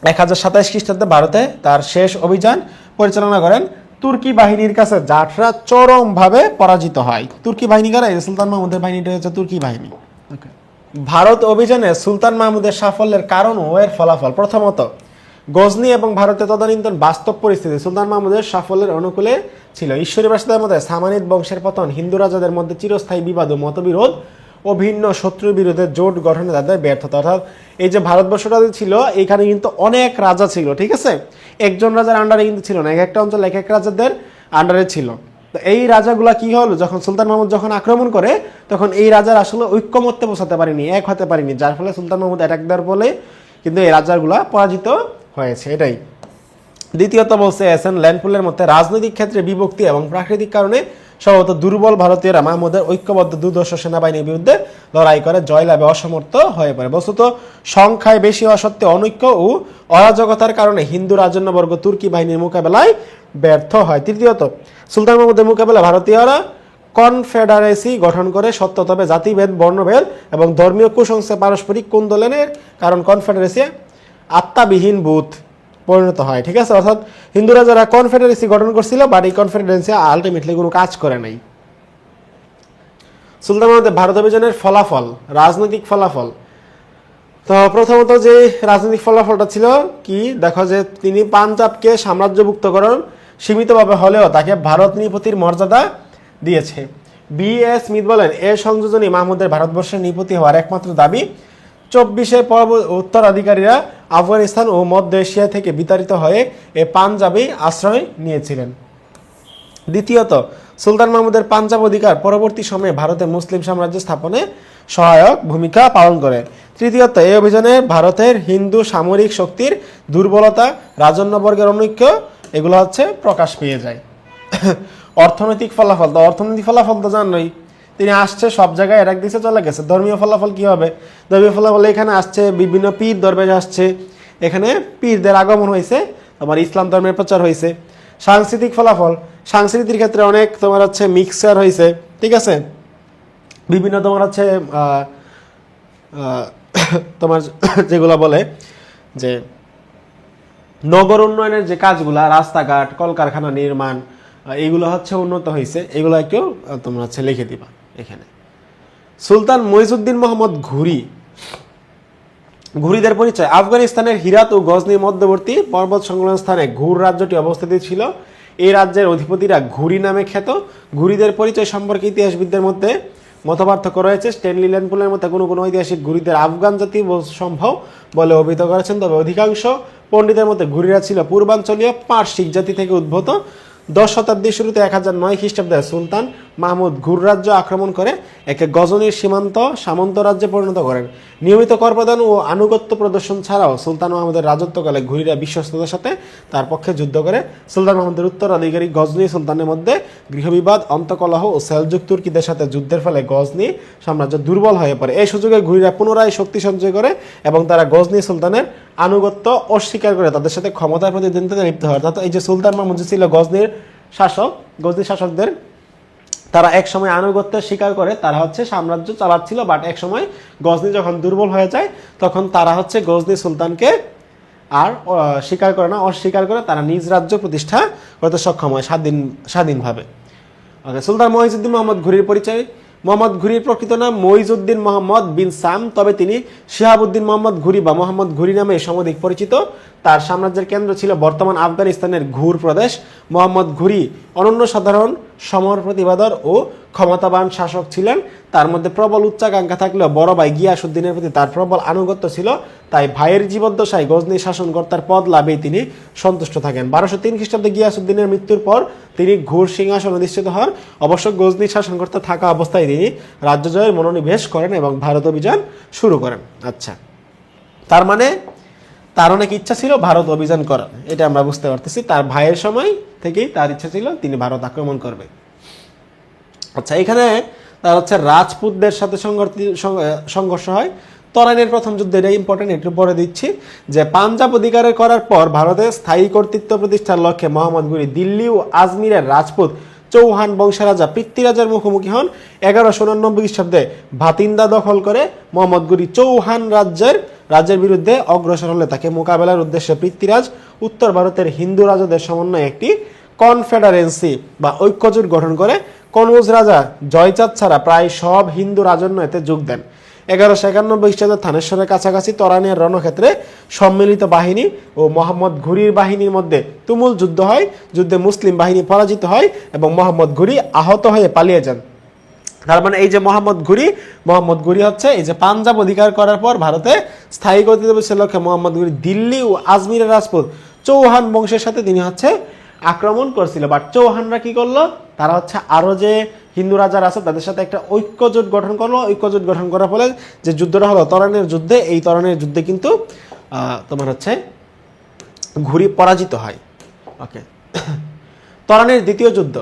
1027 খ্রিস্টাব্দে ভারতে তার শেষ অভিযান পরিচালনা করেন। তুর্কি বাহিনীর কাছে জাটরা চরমভাবে পরাজিত হয়। তুর্কি বাহিনী কারা? এই সুলতান মাহমুদের বাহিনীটা হচ্ছে তুর্কি বাহিনী। ভারত অভিযানে সুলতান মাহমুদের সাফল্যের কারণ ও এর ফলাফল। প্রথমত গজনি এবং ভারতে তদানীন্তন বাস্তব পরিস্থিতি সুলতান মাহমুদের সাফল্যের অনুকূলে ছিল। ঈশ্বরী বাসিদার মধ্যে সামানিদ বংশের পতন, হিন্দু রাজাদের মধ্যে চিরস্থায়ী বিবাদ ও মতবিরোধ ও ভিন্ন শত্রুর বিরুদ্ধে জোট গঠনে তাদের ব্যর্থতা। অর্থাৎ এই যে ভারতবর্ষটা ছিল এইখানে কিন্তু অনেক রাজা ছিল, ঠিক আছে? একজন রাজার আন্ডারে কিন্তু ছিল না, এক একটা অঞ্চল এক এক রাজাদের আন্ডারে ছিল। তো এই রাজাগুলা কি হলো, যখন সুলতান মাহমুদ যখন আক্রমণ করে তখন এই রাজার আসলে ঐক্যমত্যে পৌঁছাতে পারেনি, এক হতে পারেনি, যার ফলে সুলতান মাহমুদ অ্যাটাক দেওয়ার ফলে কিন্তু এই রাজাগুলা পরাজিত হয়েছে। এটাই। দ্বিতীয়ত বলছে এসএন ল্যান্ডপুলের মধ্যে রাজনৈতিক ক্ষেত্রে বিভক্তি এবং প্রাকৃতিক কারণে সম্ভবত দুর্বল ভারতীয়রা মাহমুদের ঐক্যবদ্ধ দুর্দর্শ সেনাবাহিনীর বিরুদ্ধে লড়াই করে জয়লাভে অসমর্থ হয়ে পড়ে। বস্তুত সংখ্যায় বেশি হওয়া সত্ত্বেও অনৈক্য ও অরাজকতার কারণে হিন্দু রাজন্যবর্গ তুর্কি বাহিনীর মোকাবেলায় ব্যর্থ হয়। তৃতীয়ত সুলতান মাহমুদের মোকাবেলা ভারতীয়রা কনফেডারেসি গঠন করে সত্য, তবে জাতিভেদ, বর্ণভেদ এবং ধর্মীয় কুসংস্কার পারস্পরিক কোন্দলের কারণ কনফেডারেসি আত্মাবিহীন বুথ পরিণত হয়, ঠিক আছে? অর্থাৎ হিন্দুরা যারা কনফেডারেসি গঠন করছিল বাট এই কনফেডারেসি আলটিমেটলি কোনো কাজ করে নাই। সুলতান মাহমুদের ভারত অভিযানের ফলাফল, রাজনৈতিক ফলাফল। তো প্রথমত যে রাজনৈতিক ফলাফলটা ছিল কি দেখো, যে তিনি পাঞ্জাবকে সাম্রাজ্যভুক্তকরণ সীমিতভাবে হলেও তাকে ভারত নৃপতির মর্যাদা দিয়েছে। বি.এ. স্মিথ বলেন এ সংযোজনই মাহমুদের ভারতবর্ষের নৃপতি হওয়ার একমাত্র দাবি। 24-এর উত্তরাধিকারীরা আফগানিস্তান ও মধ্য এশিয়া থেকে বিতাড়িত হয়ে এ পাঞ্জাবে আশ্রয় নিয়েছিলেন। দ্বিতীয়ত সুলতান মাহমুদের পাঞ্জাব অধিকার পরবর্তী সময়ে ভারতে মুসলিম সাম্রাজ্য স্থাপনে সহায়ক ভূমিকা পালন করে। তৃতীয়ত এই অভিযানে ভারতের হিন্দু সামরিক শক্তির দুর্বলতা, রাজন্যবর্গের অনৈক্য এগুলো হচ্ছে প্রকাশ পেয়ে যায়। অর্থনৈতিক ফলাফল, তো অর্থনৈতিক ফলাফল তো জানোই, তিনি আসছে সব জায়গায় অ্যাটাক দিতে চলে গেছে। ধর্মীয় ফলাফল কি হবে? ধর্মীয় ফলাফল এখানে আসছে বিভিন্ন পীর দরবেশ আসছে, এখানে পীরদের আগমন হয়েছে, তোমার ইসলাম ধর্মের প্রচার হয়েছে। সাংস্কৃতিক ফলাফল, সাংস্কৃতির ক্ষেত্রে অনেক তোমার হচ্ছে মিক্সচার হয়েছে, ঠিক আছে? বিভিন্ন তোমার হচ্ছে তোমার যেগুলো বলে যে নগর উন্নয়নের যে কাজগুলা, রাস্তাঘাট, কলকারখানা নির্মাণ, এইগুলো হচ্ছে উন্নত হয়েছে, এগুলো একটু তোমরা হচ্ছে লিখে দিবা এখানে। সুলতান মইজউদ্দিন মোহাম্মদ ঘুরি, ঘুরিদের পরিচয়। আফগানিস্তানের হিরাত ও গজনির মধ্যবর্তী পর্বত সংলগ্ন স্থানে ঘুর রাজ্যটি অবস্থিত ছিল। এই রাজ্যের অধিপতিরা ঘুরি নামে খ্যাত। ঘুরিদের পরিচয় সম্পর্কে ইতিহাসবিদদের মধ্যে মতপার্থক্য রয়েছে। স্ট্যানলি ল্যান্ডপুলের মতে কোনো কোনো ঐতিহাসিক ঘুরিদের আফগান জাতি সম্ভব বলে অভিহিত করেছেন, তবে অধিকাংশ পণ্ডিতের মতে ঘুরিরা ছিল পূর্বাঞ্চলীয় পার্শ্বিক জাতি থেকে উদ্ভূত। 10 শতাব্দীর শুরুতে 1009 খ্রিস্টাব্দে সুলতান মাহমুদ ঘুর রাজ্য আক্রমণ করে একে গজনির সীমান্ত সামন্ত রাজ্যে পরিণত করেন। নিয়মিত কর প্রদান ও আনুগত্য প্রদর্শন ছাড়াও সুলতান মাহমুদের রাজত্বকালে ঘুরিরা বিশ্বস্ততার সাথে তার পক্ষে যুদ্ধ করে। সুলতান মাহমুদের উত্তরাধিকারী গজনি সুলতানের মধ্যে গৃহবিবাদ, অন্তকলহ ও সেলজুক তুর্কিদের সাথে যুদ্ধের ফলে গজনি সাম্রাজ্য দুর্বল হয়ে পড়ে। এই সুযোগে ঘুরিরা পুনরায় শক্তি সঞ্চয় করে এবং তারা গজনি সুলতানের আনুগত্য অস্বীকার করে তাদের সাথে ক্ষমতার প্রতিদ্বন্দ্বিতা লিপ্ত হয়। অর্থাৎ এই যে সুলতান মাহমুদ ছিল গজনির শাসক, গজনি শাসকদের তারা এক সময় আনুগত্য স্বীকার করে, তারা হচ্ছে সাম্রাজ্য চালাচ্ছিল, বাট এক সময় গজনি যখন দুর্বল হয়ে যায় তখন তারা হচ্ছে গজনি সুলতানকে আর স্বীকার করে না, অস্বীকার করে তারা নিজ রাজ্য প্রতিষ্ঠা করতে সক্ষম হয় স্বাধীনভাবে। সুলতান মহিজউদ্দিন মোহাম্মদ ঘুরির পরিচয়। মোহাম্মদ ঘুরির প্রকৃত নাম মইজউদ্দিন মোহাম্মদ বিন সাম, তবে তিনি শিহাবুদ্দিন মোহাম্মদ ঘুরি বা মোহাম্মদ ঘুরি নামে সমধিক পরিচিত। তার সাম্রাজ্যের কেন্দ্র ছিল বর্তমান আফগানিস্তানের ঘুর প্রদেশ। মোহাম্মদ ঘুরি অনন্য সাধারণ সমর প্রতিবাদর ও ক্ষমতাবান শাসক ছিলেন। তার মধ্যে প্রবল উচ্চাকাঙ্ক্ষা থাকলেও বড় ভাই গিয়াসউদ্দিনের প্রতি তার প্রবল আনুগত্য ছিল, তাই ভাইয়ের জীবদ্দশায় গজনি শাসনকর্তার পদ লাভেই তিনি সন্তুষ্ট থাকেন। 1203 খ্রিস্টাব্দে গিয়াসউদ্দিনের মৃত্যুর পর তিনি ঘুর সিংহাসন অধিষ্ঠিত হন। অবশ্য গজনি শাসনকর্তা থাকা অবস্থায় তিনি রাজ্য জয়ের মনোনিবেশ করেন এবং ভারত অভিযান শুরু করেন। আচ্ছা, তার মানে তার অনেক ইচ্ছা ছিল ভারত অভিযান করার, এটা আমরা বুঝতে পারতেছি। তার ভাইয়ের সময় থেকেই তার ইচ্ছা ছিল তিনি ভারত আক্রমণ করবে। আচ্ছা, এখানে তার হচ্ছে রাজপুতদের সাথে সংঘর্ষ হয়। তরাইনের প্রথম যুদ্ধে, এটা ইম্পর্টেন্ট, একটু পরে দিচ্ছি, যে পাঞ্জাব অধিকার করার পর ভারতে স্থায়ী কর্তৃত্ব প্রতিষ্ঠার লক্ষ্যে মোহাম্মদ ঘুরি দিল্লি ও আজমিরের রাজপুত চৌহান বংশের রাজা পৃথ্বীরাজের মুখোমুখি হন। 1189 খ্রিস্টাব্দে ভাতিন্দা দখল করে মোহাম্মদ ঘুরি চৌহান রাজ্যের বিরুদ্ধে অগ্রসর হলে তাকে মোকাবেলার উদ্দেশ্যে পৃথ্বীরাজ উত্তর ভারতের হিন্দু রাজাদের সমন্বয়ে একটি কনফেডারেন্সি বা ঐক্যজোট গঠন করে। কনৌজ রাজা জয়চাঁদ ছাড়া প্রায় সব হিন্দু রাজন্য এতে যোগ দেন। 1191 খ্রিস্টাব্দে থানেশ্বরের কাছাকাছি তরাইনের রণক্ষেত্রে সম্মিলিত বাহিনী ও মোহাম্মদ ঘুরির বাহিনীর মধ্যে তুমুল যুদ্ধ হয়। যুদ্ধে মুসলিম বাহিনী পরাজিত হয় এবং মোহাম্মদ ঘুরি আহত হয়ে পালিয়ে যান। তার মানে এই যে মোহাম্মদ ঘুরি হচ্ছে এই যে পাঞ্জাব অধিকার করার পর ভারতে স্থায়ী কর্তৃত্বের লক্ষ্যে মোহাম্মদ ঘুরি দিল্লি ও আজমিরের রাজপুত চৌহান বংশের সাথে তিনি হচ্ছে আক্রমণ করছিল। বাট চৌহানরা কি করলো, তারা হচ্ছে আরো যে হিন্দু রাজারা আছে তাদের সাথে একটা ঐক্যজোট গঠন করলো। ঐক্যজোট গঠন করার ফলে যে যুদ্ধটা হলো তরাইনের যুদ্ধে, এই তরাইনের যুদ্ধে কিন্তু তোমার হচ্ছে ঘুরি পরাজিত হয়। ওকে, তরাইনের দ্বিতীয় যুদ্ধ।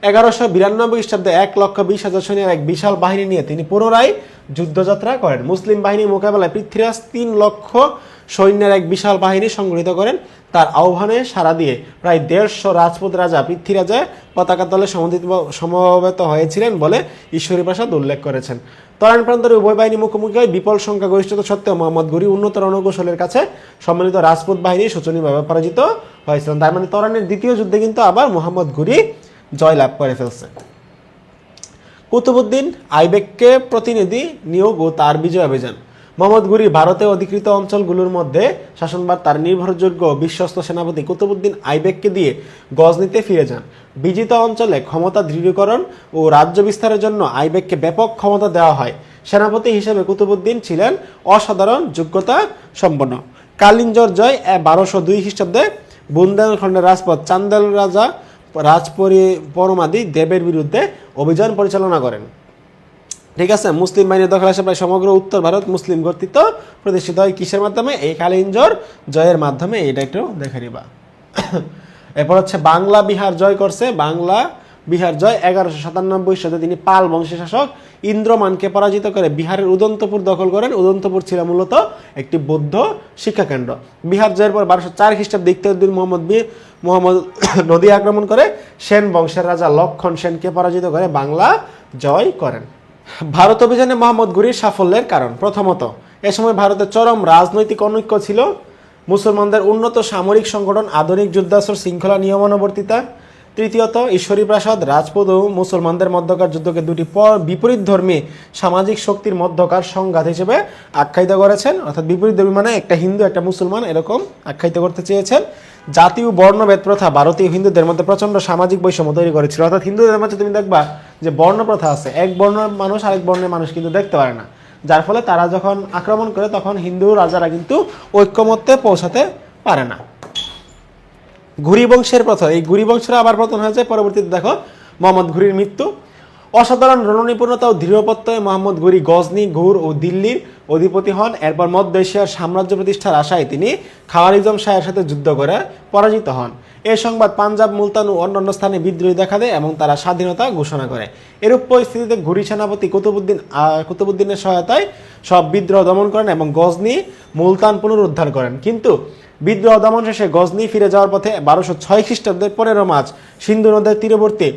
1192 খ্রিস্টাব্দে 1,20,000 সৈন্যের এক বিশাল বাহিনী নিয়ে তিনি পুনরায় যুদ্ধযাত্রা করেন। মুসলিম বাহিনীর মোকাবেলায় পৃথ্বীরাজ 3 লক্ষ সৈন্যের এক বিশাল বাহিনী সংগঠিত করেন। তার আহ্বানে সাড়া দিয়ে প্রায় 150 রাজপুত রাজা পৃথ্বীরাজের পতাকা তলে সমবেত হয়েছিলেন বলে ঈশ্বরী প্রসাদ উল্লেখ করেছেন। তরাইন প্রান্তরে উভয় বাহিনী মুখোমুখি হয়। বিপুল সংখ্যা গরিষ্ঠতা সত্ত্বেও মোহাম্মদ ঘুরি উন্নত রণকৌশলের কাছে সম্মিলিত রাজপুত বাহিনী শোচনীয়ভাবে পরাজিত হয়েছিলেন। তার মানে তরাইনের দ্বিতীয় যুদ্ধে কিন্তু আবার মোহাম্মদ ঘুরি জয়লাভ করে ফেলছে। কুতুবউদ্দিন আইবেককে প্রতিনিধি নিয়োগ ও তার বিজয় অভিযান। মোহাম্মদ ঘুরি ভারতে অধিকৃত অঞ্চলগুলোর মধ্যে শাসনভার তার নির্ভরযোগ্য বিশ্বস্ত সেনাপতি কুতুবউদ্দিন আইবেককে দিয়ে গজনিতে ফিরে যান। বিজিত অঞ্চলে ক্ষমতা দৃঢ়ীকরণ ও রাজ্য বিস্তারের জন্য আইবেককে ব্যাপক ক্ষমতা দেওয়া হয়। সেনাপতি হিসেবে কুতুবউদ্দিন ছিলেন অসাধারণ যোগ্যতা সম্পন্ন। কালিঞ্জর জয় 1202 খ্রিস্টাব্দে বুন্দেলখণ্ডের রাজপথ চান্দেল রাজা পরমাদি দেবের বিরুদ্ধে অভিযান পরিচালনা করেন। ঠিক আছে, মুসলিম বাহিনীর দখল আসে প্রায় সমগ্র উত্তর ভারত মুসলিম কর্তৃত্ব প্রতিষ্ঠিত হয় কিসের মাধ্যমে? এই কালিঞ্জর জয়ের মাধ্যমে। এটা একটু দেখে নিবা। এরপর হচ্ছে বাংলা বিহার জয় করছে। বাংলা বিহার জয় 1197 সালে তিনি পাল বংশের শাসক ইন্দ্রমানকে পরাজিত করে বিহারের উদন্তপুর দখল করেন। উদন্তপুর ছিল মূলত একটি বৌদ্ধ শিক্ষাকেন্দ্র। বিহার জয়ের পর 1204 খ্রিস্টাব্দে ইখতিয়ারউদ্দিন মোহাম্মদ নদী আক্রমণ করে সেন বংশের রাজা লক্ষণ সেনকে পরাজিত করে বাংলা জয় করেন। ভারত অভিযানে মোহাম্মদ ঘুরির সাফল্যের কারণ। প্রথমত, এ সময় ভারতের চরম রাজনৈতিক অনৈক্য ছিল। মুসলমানদের উন্নত সামরিক সংগঠন, আধুনিক যুদ্ধাস্ত্র, শৃঙ্খলা নিয়মানুবর্তিতা, তৃতীয়ত, ঈশ্বরী প্রাসাদ, রাজপুত ও মুসলমানদের মধ্যকার যুদ্ধকে দুটি বিপরীত ধর্মী সামাজিক শক্তির মধ্যকার সংঘাত হিসেবে আখ্যায়িত করেছেন। অর্থাৎ বিপরীত ধর্মী মানে একটা হিন্দু একটা মুসলমান, এরকম আখ্যায়িত করতে চেয়েছেন। জাতীয় বর্ণভেদ প্রথা ভারতীয় হিন্দুদের মধ্যে প্রচন্ড সামাজিক বৈষম্য তৈরি করেছিল। অর্থাৎ হিন্দুদের মধ্যে তুমি দেখবা যে বর্ণ প্রথা আছে, এক বর্ণের মানুষ আরেক বর্ণের মানুষ কিন্তু দেখতে পারে না, যার ফলে তারা যখন আক্রমণ করে তখন হিন্দু রাজারা কিন্তু ঐক্যমত্যে পৌঁছাতে পারে না। ঘুরি বংশের প্রথা, এই ঘুরি বংশের আবার পতন হয়ে যায় পরবর্তীতে। দেখো মোহাম্মদ ঘুরির মৃত্যু। অসাধারণ রণনিপুণতা ও দৃঢ়প্রত্যয়ে মোহাম্মদ ঘুরি গজনি, ঘুর ও দিল্লির অধিপতি হন। এরপর মধ্য এশিয়ার সাম্রাজ্য প্রতিষ্ঠার আশায় তিনি খাওয়ারিজম শাহের সাথে যুদ্ধ করে পরাজিত হন। এই সংবাদ পাঞ্জাব, মুলতান ও অন্যান্য স্থানে বিদ্রোহী দেখা দেয় এবং তারা স্বাধীনতা ঘোষণা করে। এরূপ পরিস্থিতিতে ঘুরি সেনাপতি কুতুবুদ্দিনের সহায়তায় সব বিদ্রোহ দমন করেন এবং গজনি, মুলতান পুনরুদ্ধার করেন। কিন্তু বিদ্রোহ দমন শেষে গজনি ফিরে যাওয়ার পথে 1206 খ্রিস্টাব্দের 15 মার্চ সিন্ধু নদের তীরবর্তী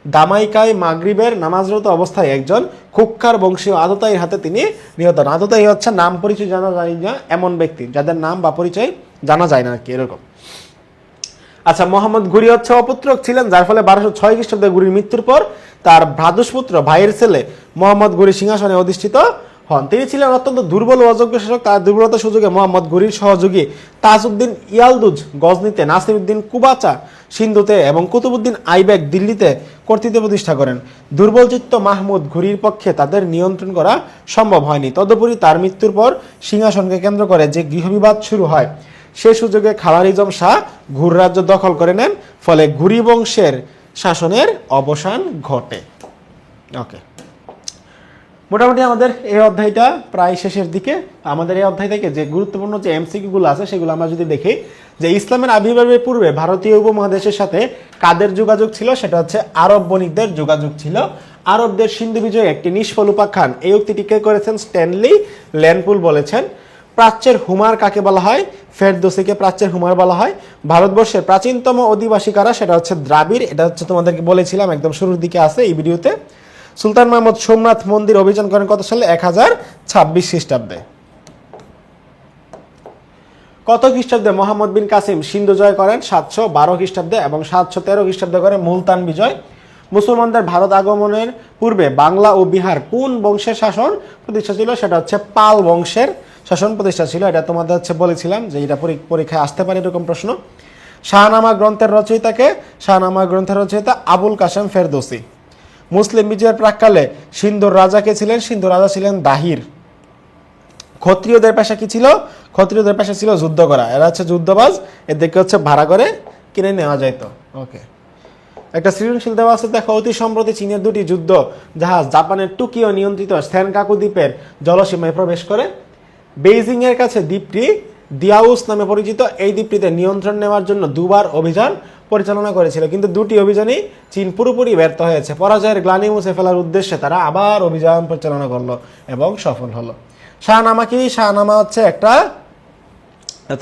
দামাইকায় মাগরিবের নামাজরত অবস্থায় একজন খুক্কার বংশীয় আততায়ীর হাতে তিনি নিহত হন। আততায়ী হচ্ছে নাম পরিচয় জানা যায় না এমন ব্যক্তি যাদের নাম বা পরিচয় জানা যায় না আর কি, এরকম। আচ্ছা, মোহাম্মদ ঘুরি হচ্ছে অপুত্রক ছিলেন, যার ফলে 1206 খ্রিস্টাব্দে ঘুরির মৃত্যুর পর তার ভ্রাতুষ্পুত্র ভাইয়ের ছেলে মোহাম্মদ ঘুরি সিংহাসনে অধিষ্ঠিত হন। তিনি ছিলেন অত্যন্ত দুর্বল ও অযোগ্য শাসক। তার দুর্বলতা সুযোগে মোহাম্মদ ঘুরির সহযোগী তাজউদ্দিন ইয়ালদুজ গজনিতে, নাসিরউদ্দিন কুবাচা সিন্ধুতে এবং কুতুবউদ্দিন আইবেক দিল্লিতে কর্তৃত্ব প্রতিষ্ঠা করেন। দুর্বলচিত্ত মাহমুদ ঘুরির পক্ষে তাদের নিয়ন্ত্রণ করা সম্ভব হয়নি। তদুপরি তার মৃত্যুর পর সিংহাসনকে কেন্দ্র করে যে গৃহবিবাদ শুরু হয়, সে সুযোগে খাওয়ারিজম শাহ ঘুর রাজ্য দখল করে নেন, ফলে ঘুরি বংশের শাসনের অবসান ঘটে। ওকে, মোটামুটি আমাদের এই অধ্যায়টা প্রায় শেষের দিকে। আমাদের এই অধ্যায় থেকে যে গুরুত্বপূর্ণ যে এমসিকিউগুলো আছে সেগুলো আমরা যদি দেখি, যে ইসলামের আবির্ভাবের পূর্বে ভারতীয় উপমহাদেশের সাথে কাদের যোগাযোগ ছিল, সেটা হচ্ছে আরব বণিকদের যোগাযোগ ছিল। আরবদের সিন্ধু বিজয়ে একটি নিষ্ফল উপাখ্যান, এই উক্তিটি কে করেছেন? স্ট্যানলি ল্যান্ডপুল বলেছেন। প্রাচ্যের হুমার কাকে বলা হয়? ফেরদৌসিকে প্রাচ্যের হুমার বলা হয়। ভারতবর্ষের প্রাচীনতম অধিবাসী কারা? সেটা হচ্ছে দ্রাবিড়। এটা হচ্ছে তোমাদেরকে বলেছিলাম একদম শুরুর দিকে আছে এই ভিডিওতে। সুলতান মাহমুদ সোমনাথ মন্দির অভিযান করেন কত সালে? 1026 খ্রিস্টাব্দে। কত খ্রিস্টাব্দে মোহাম্মদ বিন কাসিম সিন্ধু জয় করেন? 712 খ্রিস্টাব্দে এবং 713 খ্রিস্টাব্দে করে মুলতান বিজয়। মুসলমানদের ভারত আগমনের পূর্বে বাংলা ও বিহার কোন বংশের শাসন প্রতিষ্ঠা ছিল? সেটা হচ্ছে পাল বংশের শাসন প্রতিষ্ঠা ছিল। এটা তোমাদের হচ্ছে বলেছিলাম যে এটা পরীক্ষায় আসতে পারে এরকম প্রশ্ন। শাহনামা গ্রন্থের রচয়িতাকে? শাহনামা গ্রন্থের রচয়িতা আবুল কাসেম ফেরদৌসি। মুসলিম বিজয়ের প্রাককালে সিন্ধুর রাজা কে ছিলেন? সিন্ধুর রাজা ছিলেন দাহির। ক্ষত্রিয়দের পেশা কি ছিল? ক্ষত্রিয়দের পেশা ছিল যুদ্ধ করা। এরা হচ্ছে যুদ্ধবাজ, এদেরকে হচ্ছে ভাড়া করে কিনে নেওয়া যেত। ওকে, একটা সৃজনশীল দেওয়া আছে, দেখো। অতি সম্প্রতি চীনের দুটি যুদ্ধ জাহাজ জাপানের টোকিও নিয়ন্ত্রিত সেনকাকু দ্বীপের জলসীমায় প্রবেশ করে। বেইজিং এর কাছে দ্বীপটি দিয়াউস নামে পরিচিত। এই দ্বীপটিতে নিয়ন্ত্রণ নেওয়ার জন্য দুবার অভিযান পরিচালনা করেছিল, কিন্তু দুটি অভিযানই চীন পুরোপুরি ব্যর্থ হয়েছে। পরাজয়ের গ্লানি মুছে ফেলার উদ্দেশ্যে তারা আবার অভিযান পরিচালনা করলো এবং সফল হলো। শাহনামা কি? শাহনামা হচ্ছে একটা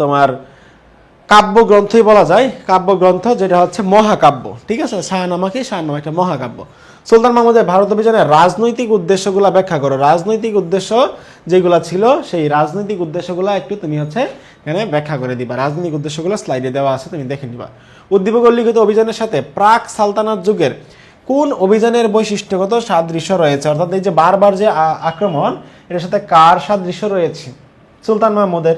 তোমার কাব্যগ্রন্থই বলা যায়, কাব্যগ্রন্থ যেটা হচ্ছে মহাকাব্য। ঠিক আছে, শাহনামা কি? শাহনামা একটা মহাকাব্য। সুলতান মাহমুদের ভারত অভিযানের রাজনৈতিক উদ্দেশ্যগুলো ব্যাখ্যা করো। রাজনৈতিক উদ্দেশ্য যেগুলো ছিল সেই রাজনৈতিক উদ্দেশ্যগুলো একটু তুমি হচ্ছে এখানে ব্যাখ্যা করে দিবা। রাজনৈতিক উদ্দেশ্যগুলো স্লাইডে দেওয়া আছে, তুমি দেখে নিবা। উদ্দীপক লিখিত অভিযানের সাথে প্রাক সালতানাত যুগের কোন অভিযানের বৈশিষ্ট্যগত সাদৃশ্য রয়েছে? অর্থাৎ এই যে বারবার যে আক্রমণ, এর সাথে কার সাদৃশ্য রয়েছে? সুলতান মাহমুদের।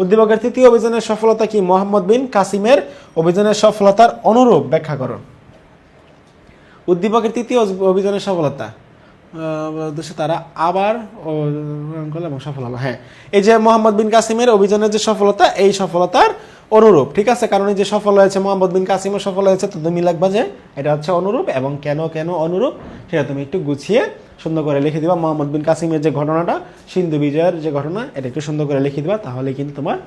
উদ্দীপকের তৃতীয় অভিযানের সফলতা কি? মোহাম্মদ বিন কাসিমের অভিযানের সফলতার অনুরূপ ব্যাখ্যা করো। উদ্দীপকের তৃতীয় অভিযানের সফলতা তারা আবার এবং সফল হলো। হ্যাঁ, এই যে মোহাম্মদ বিন কাসিমের অভিযানের যে সফলতা, এই সফলতার অনুরূপ। ঠিক আছে, কারণ এই যে সফল হয়েছে মোহাম্মদ বিন কাসিমের সফল হয়েছে, তো তুমি লিখবা যে এটা হচ্ছে অনুরূপ এবং কেন কেন অনুরূপ সেটা তুমি একটু গুছিয়ে সুন্দর করে লিখে দিবা। মোহাম্মদ বিন কাসিমের যে ঘটনাটা, সিন্ধু বিজয়ের যে ঘটনা, এটা একটু সুন্দর করে লিখে দিবা, তাহলে কিন্তু তোমার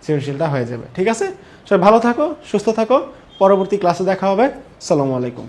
সৃজনশীলটা হয়ে যাবে। ঠিক আছে, সবাই ভালো থাকো, সুস্থ থাকো। পরবর্তী ক্লাসে দেখা হবে। আসসালামু আলাইকুম।